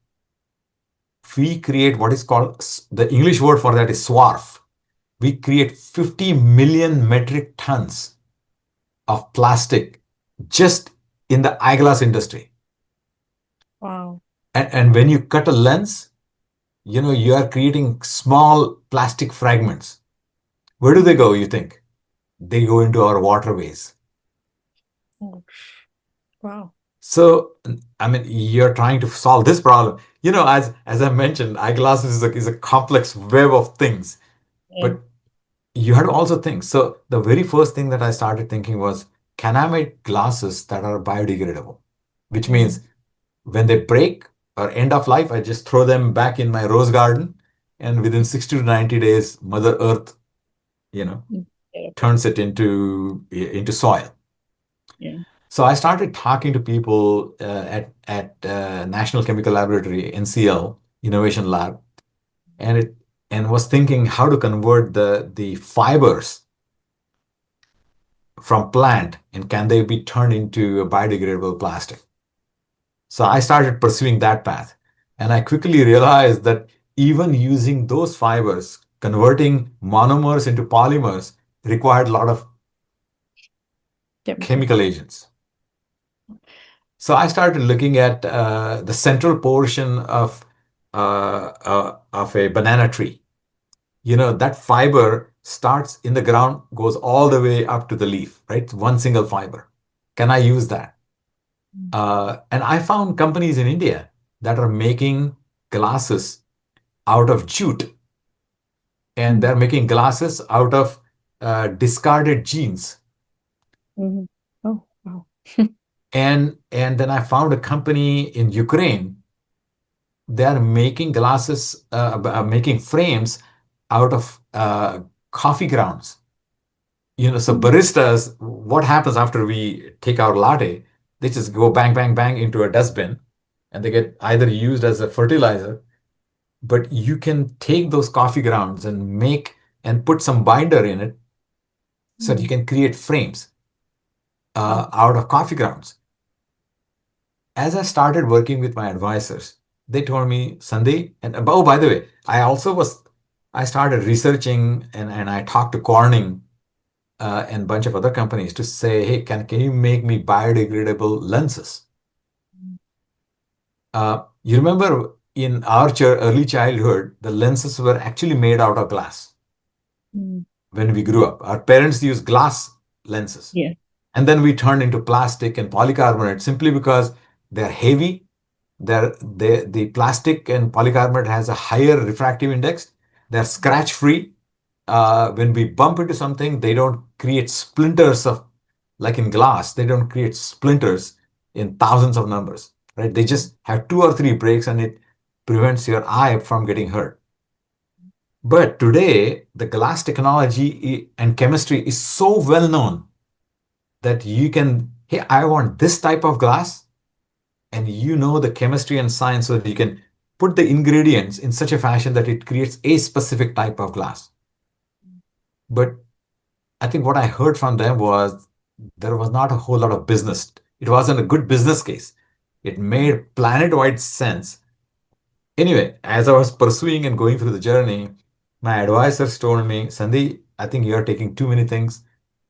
we create what is called, the English word for that is swarf. We create 50 million metric tons of plastic just in the eyeglass industry. Wow. And when you cut a lens, you are creating small plastic fragments. Where do they Mm. go, you think? They go into our waterways. Oh, wow. So, I mean, you're trying to solve this problem. As I mentioned, eyeglasses is a complex web of things, Yeah. but you have to also think. So, the very first thing that I started thinking was, can I make glasses that are biodegradable? Which Mm. means when they break or end of life, I just throw them back in my rose garden, and within 60 to 90 days, Mother Earth, you know, Mm. Therapy. turns it into soil. Yeah. So I started talking to people at National Chemical Laboratory, NCL Innovation Lab, and was thinking how to convert the fibers from plant, and can they be turned into a biodegradable plastic. So I started pursuing that path, and I quickly realized that even using those fibers, converting monomers into polymers required a lot of chemical Chemicals. agents. So I started looking at the central portion of a banana tree. That fiber starts in the ground, goes all the way up to the leaf, right? One single fiber. Can I use that? Mm. And I found companies in India that are making glasses out of jute, and Mm. they're making glasses out of discarded jeans. Mhm. Oh, wow. And then I found a company in Ukraine. They are making glasses, making frames out of coffee grounds. So Mm. baristas, what happens after we take our latte? They just go bang, bang, bang into a dustbin, and they get either used as a fertilizer. But you can take those coffee grounds and put some binder in it, so that you Mm. can create frames Wow. out of coffee grounds. As I started working with my advisors, they told me, Sandhi, and oh, by the way, I started researching, and I talked to Corning and a bunch of other companies to say, hey, can you make me biodegradable lenses? You remember in our early childhood, the lenses were actually made out of glass Mm. when we grew up. Our parents used glass lenses. Yeah. And then we turned into plastic and polycarbonate simply because they're heavy. The plastic and polycarbonate has a higher refractive index. They're scratch free. When we bump into something, they don't create splinters like in glass, they don't create splinters in thousands of numbers, right? They just have two or three breaks, and it prevents your eye from getting hurt. But today, the glass technology and chemistry is so well known that you can, hey, I want this type of glass, and the chemistry and science, so that you can put the ingredients in such a fashion that it creates a specific type of glass. But I think what I heard from them was there was not a whole lot of business. It wasn't a good business case. It Mm. made planet-wide sense. Anyway, as I was pursuing and going through the journey, my advisors told me, Sandhi, I think you're taking too many things.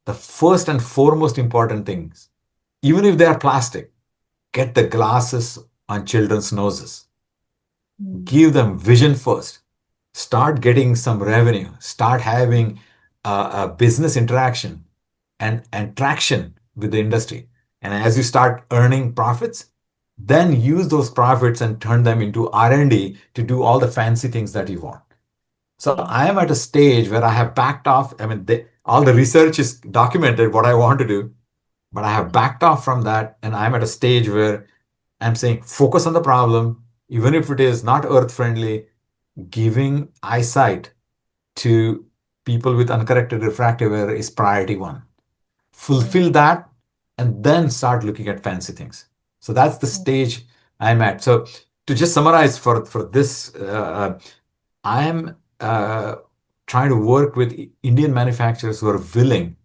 The first and foremost important things, even if they are plastic, get the glasses on children's noses. Mm. Give them vision first. Start getting some revenue. Start having a business interaction and traction with the industry. And as you start earning profits, then use those profits and turn them into R&D to do all the fancy things that you want. So Yeah. I am at a stage where I have backed off. I mean, all the research is documented what I want to do, but I have backed off from that, and I'm at a stage where I'm saying focus on the problem, even if it is not earth friendly. Giving eyesight to people with uncorrected refractive error is priority one. Yeah. Fulfill that, and then start looking at fancy things. So that's the Mm. stage I'm at. So to just summarize for this, I am trying to work with Indian manufacturers who are willing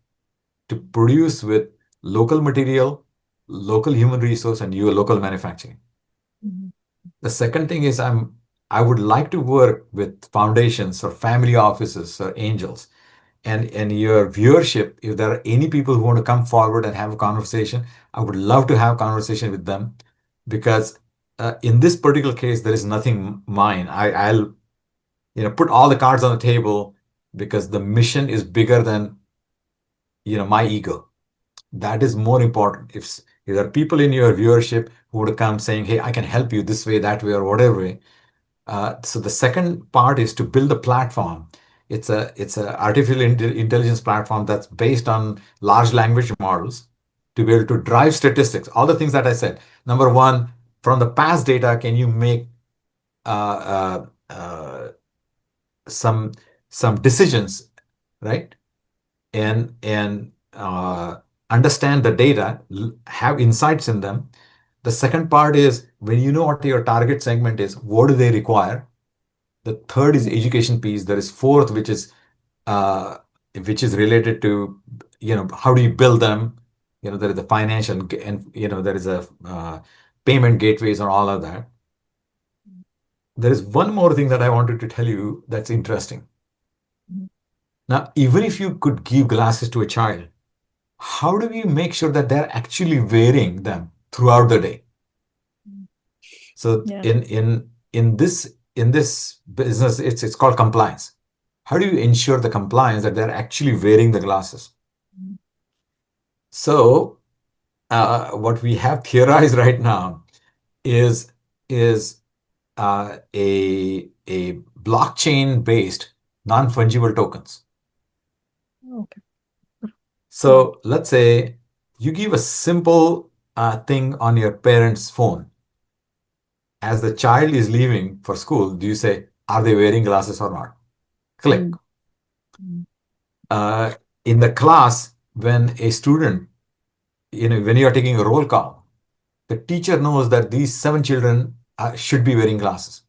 to produce with local material, local human resource, and your local manufacturing. Mhm. The second thing is I would like to work with foundations or family offices or angels. And your viewership, if there are any people who want to come forward and have a conversation, I would love to have a conversation with them because in this particular case, there is nothing mine. I'll put all the cards on the table because the mission is bigger than my ego. That is more important. If there are people in your viewership who would come saying, "Hey, I can help you this way, that way, or whatever way," so the second part is to build a platform. It's a artificial intelligence platform that's based on large language models to be able to drive statistics. All the things that I said. Number one, from the past data, can you make some decisions, right? And understand the data, have insights in them. The second part is when you know what your target segment is, what do they require? The third is education piece. There is fourth, uh, which is related to how do you build them. There is the financial and there is a payment gateways and all of that. There is one more thing that I wanted to tell you that's interesting. Mhm. Now, even if you could give glasses to a child, how do we make sure that they're actually wearing them throughout the day? So Yeah. in this business, it's called compliance. How do you ensure the compliance that they're actually wearing the glasses? Mhm. So what we have theorized right now is a blockchain based non-fungible tokens. Okay. Wow. So let's say you give a simple thing on your parent's phone. As the child is leaving for school, do you say, are they wearing glasses or not? Click. Mm. Mm. Uh, in the class, when a student, when you are taking a roll call, the teacher knows that these 7 children should be wearing glasses.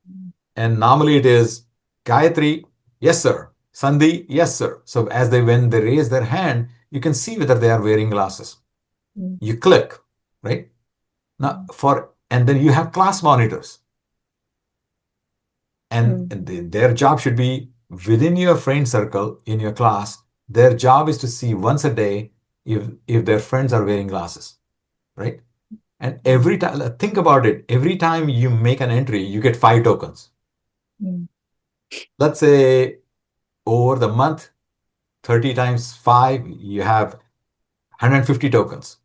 Mm. And normally it is Gayatri, yes, sir. Sandhi, yes, sir. So when they raise their hand, you can see whether they are wearing glasses. Mm. You click, right? Now, and then you have class monitors, and Mm. their job should be within your friend circle in your class. Their job is to see once a day if their friends are wearing glasses, right? And Mm. every time, think about it. Every time you make an entry, you get 5 tokens. Mm. Let's say over the month, 30 times 5, you have 150 tokens.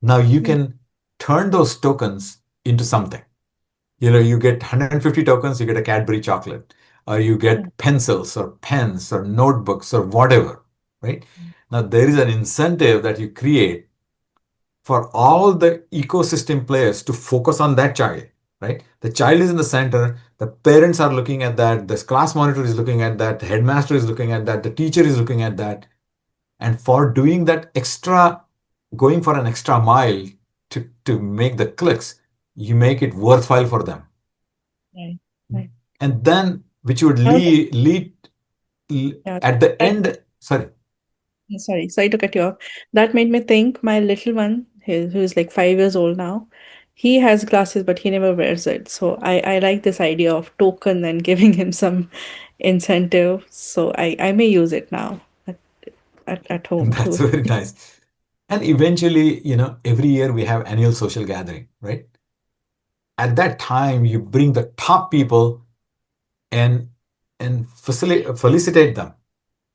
Now you Mm. can turn those tokens into something. You get 150 tokens, you get a Cadbury chocolate, or you Yeah. get pencils or pens or notebooks or whatever, right? Mm. Now there is an incentive that you create for all the ecosystem players to focus on that child, right? The child is in the center, the parents are looking at that, the class monitor is looking at that, the headmaster is looking at that, the teacher is looking at that. And for doing that extra, going for an extra mile to make the clicks, you make it worthwhile for them. Right. Right. And then, which would Now, lead yeah, at the that, end, sorry. sorry to cut you off. That made me think my little one, who's like 5 years old now, he has glasses, but he never wears it. So I like this idea of token and giving him some incentive. So I may use it now at home That's too. very nice. And eventually, every year we have annual social gathering, right? At that time, you bring the top people and felicitate them,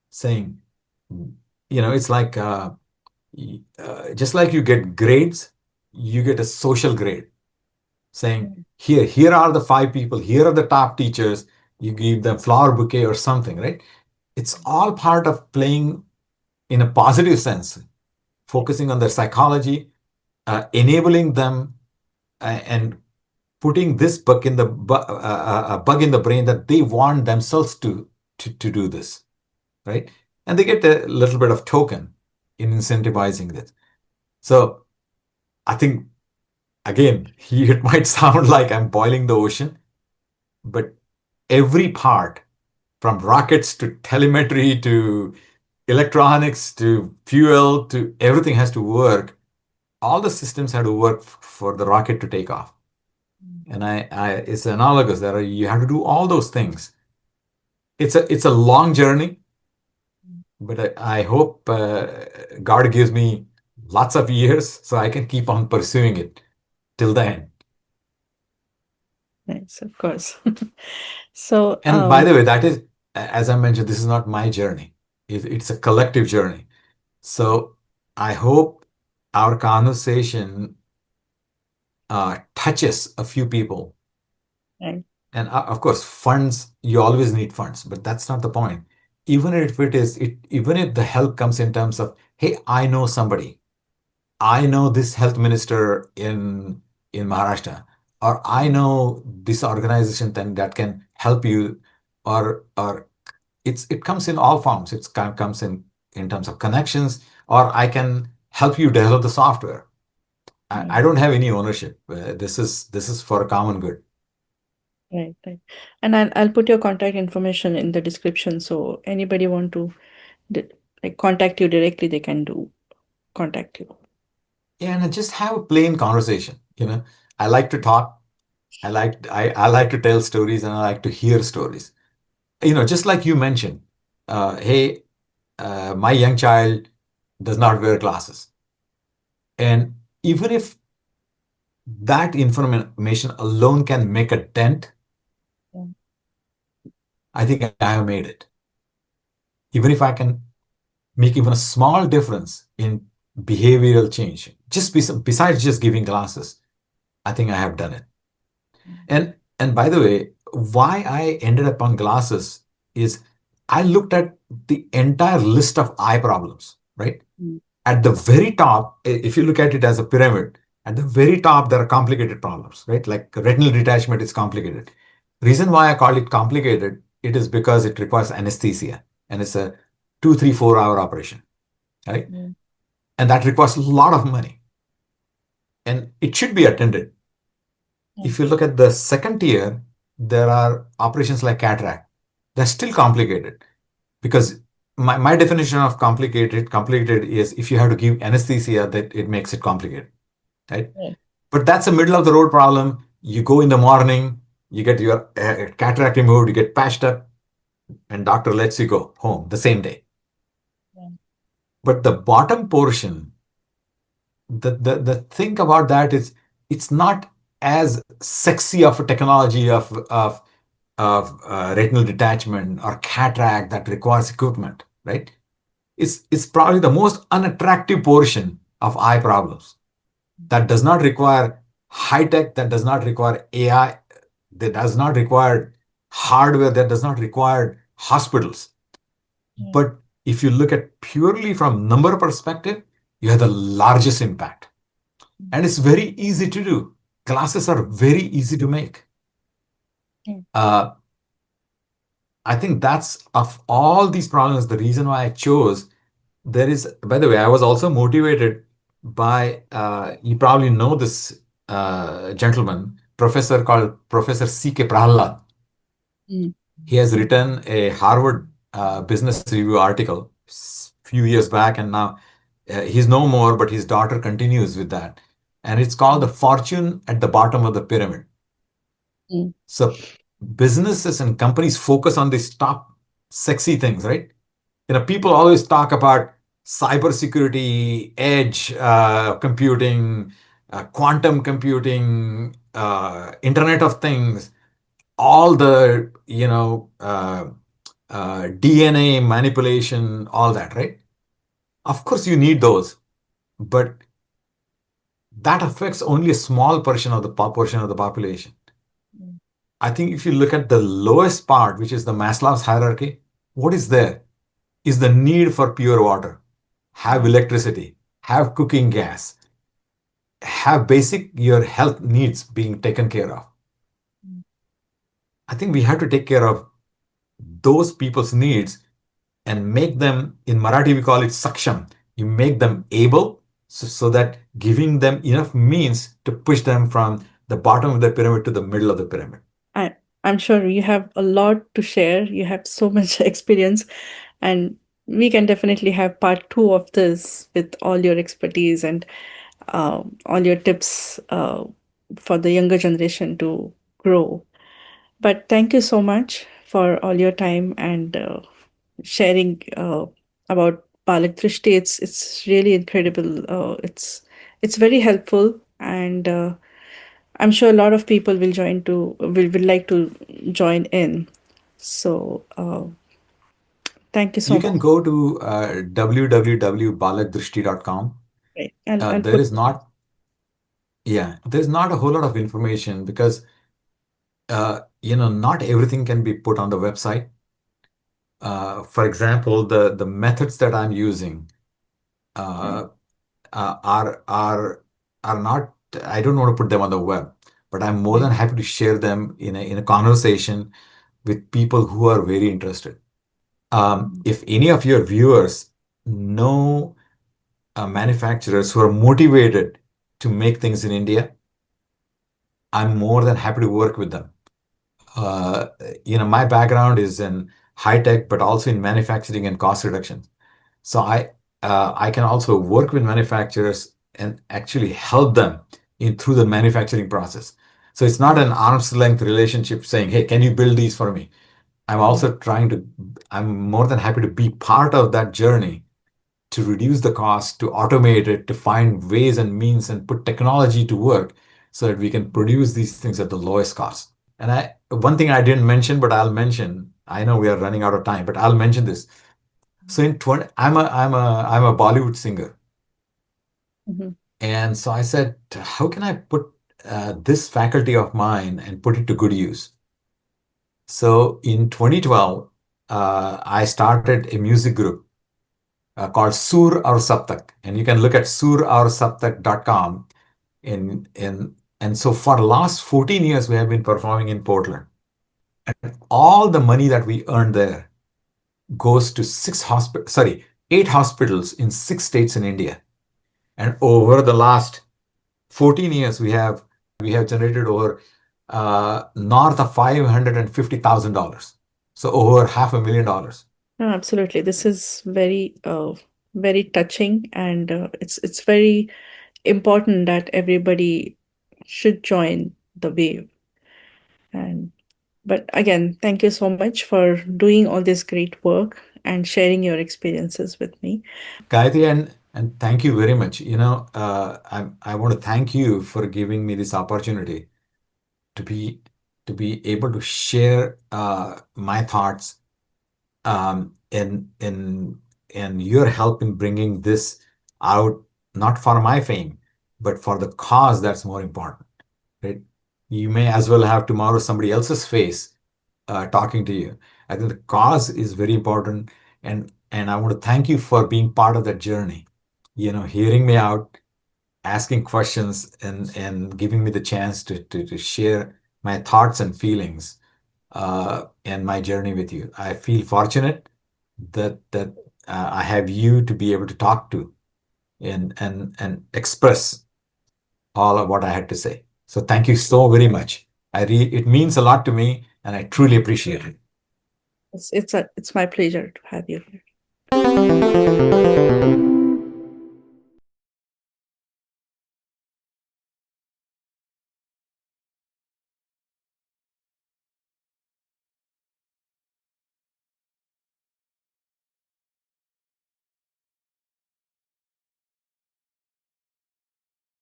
saying, it's like just like you get grades, you get a social grade, saying, Mm. here are the 5 people, here are the top teachers. You give them flower bouquet or something, right? It's all part of playing in a positive sense, focusing on their psychology, enabling them, and putting this bug in the brain that they want themselves to do this, right? And they get a little bit of token in incentivizing this. So I think again, it might sound like I'm boiling the ocean, but every part, from rockets to telemetry to electronics to fuel to everything has to work. All the systems have to work for the rocket to take off. And it's analogous that you have to do all those things. It's a long journey, but I hope God gives me lots of years so I can keep on pursuing it till the end. Yes, of course. So, And by the way, that is, as I mentioned, this is not my journey. It's a collective journey. So I hope our conversation touches a few people. right. And of course, funds, you always need funds, but that's not the point. Even if even if the help comes in terms of, hey, I know somebody, I know this health minister in Maharashtra, or I know this organization then that can help you, or it comes in all forms. It comes in terms of connections, or I can help you develop the software. I don't have any ownership. This is for a common good. Right, right. And I'll put your contact information in the description. So anybody want to like contact you directly, they can do contact you. Yeah, and just have a plain conversation. I like to talk. I like to tell stories, and I like to hear stories. Just like you mentioned, hey, my young child does not wear glasses, and even if that information alone can make a dent, Yeah. I think I have made it. Even if I can make even a small difference in behavioral change, just besides just giving glasses, I think I have done it. And by the way, why I ended up on glasses is I looked at the entire list of eye problems, right? Mm. At the very top, if you look at it as a pyramid, at the very top, there are complicated problems, right? Like retinal detachment is complicated. Reason why I call it complicated, it is because it requires anesthesia, and it's a 2, 3, 4 hour operation, right? Mm. And that requires a lot of money, and it should be attended. Yeah. If you look at the second tier, there are operations like cataract. They're still complicated because my definition of complicated is if you have to give anesthesia, that it makes it complicated, right? Yeah. But that's a middle of the road problem. You go in the morning, you get your cataract removed, you get patched up, and doctor lets you go home the same day. Yeah. But the bottom portion, the thing about that is it's not as sexy of a technology of retinal detachment or cataract that requires equipment, right? It's probably the most unattractive portion of eye problems that does not require high tech, that does not require AI, that does not require hardware, that does not require hospitals. Yeah. But if you look at purely from number perspective, you have the largest impact. And it's very easy to do. Glasses are very easy to make. Yeah. I think that's of all these problems, the reason why I chose. There is, by the way, I was also motivated by, you probably know this gentleman, professor called Professor C.K. Prahalad. Mm. He has written a Harvard Business Review article few years back, and now he's no more, but his daughter continues with that. And it's called The Fortune at the Bottom of the Pyramid. Mm. So businesses and companies focus on these top sexy things, right? People always talk about cybersecurity, edge computing, quantum computing, Internet of Things, all the DNA manipulation, all that, right? Of course, you need those, but that affects only a small portion of the population. Mm. I think if you look at the lowest part, which is the Maslow's hierarchy, what is there is the need for pure water, have Yeah. electricity, have cooking gas, have basic your health needs being taken care of. Mm. I think we have to take care of those people's needs and make them, in Marathi we call it saksham. You make them able, so that giving them enough means to push them from the bottom of the pyramid to the middle of the pyramid. I, I'm sure you have a lot to share. You have so much experience, and we can definitely have part two of this with all your expertise and all your tips for the younger generation to grow. But thank you so much for all your time and sharing about Balak Drishti. It's really incredible. It's very helpful, and I'm sure a lot of people will like to join in. So thank you so You much. can go to www.balakdrishti.com. Right. I'll There put. is not, yeah, there's not a whole lot of information because, not everything can be put on the website. For example, the methods that I'm using Right. uh, are not. I don't want to put them on the web, but I'm more Right. than happy to share them in a conversation with people who are very interested. If any of your viewers know manufacturers who are motivated to make things in India, I'm more than happy to work with them. Uh, my background is in high tech, but also in manufacturing and cost reduction. So I can also work with manufacturers and actually help them in through the manufacturing process. So it's not an arm's length relationship saying, "Hey, can you build these for me?" I'm also trying to. I'm more than happy to be part of that journey to reduce the cost, to automate it, to find ways and means and put technology to work so that we can produce these things at the lowest cost. And one thing I didn't mention, but I'll mention, I know we are running out of time, but I'll mention this. So in 20, I'm a Bollywood singer. Mhm. And so I said, how can I put this faculty of mine and put it to good use? So in 2012, I started a music group called Sur Aur Saptak. And you can look at suraur.saptak.com. And so for the last 14 years, we have been performing in Portland. And all the money that we earn there goes to 8 hospitals in 6 states in India. And over the last 14 years, we have generated over north of $550,000. So over $500,000. No, absolutely. This is very touching, and it's very important that everybody should join the wave. And but again, thank you so much for doing all this great work and sharing your experiences with me. Gayatri, and thank you very much. I want to thank you for giving me this opportunity to be to be able to share my thoughts and your help in bringing this out, not for my fame, but for the cause that's more important, right? You may as well have tomorrow somebody else's face talking to you. I think the cause is very important, and I want to thank you for being part of that journey. Hearing me out, asking questions, and giving me the chance to share my thoughts and feelings and my journey with you. I feel fortunate that I have you to be able to talk to and express all of what I had to say. So thank you so very much. It means a lot to me, and I truly appreciate it. It's my pleasure to have you here.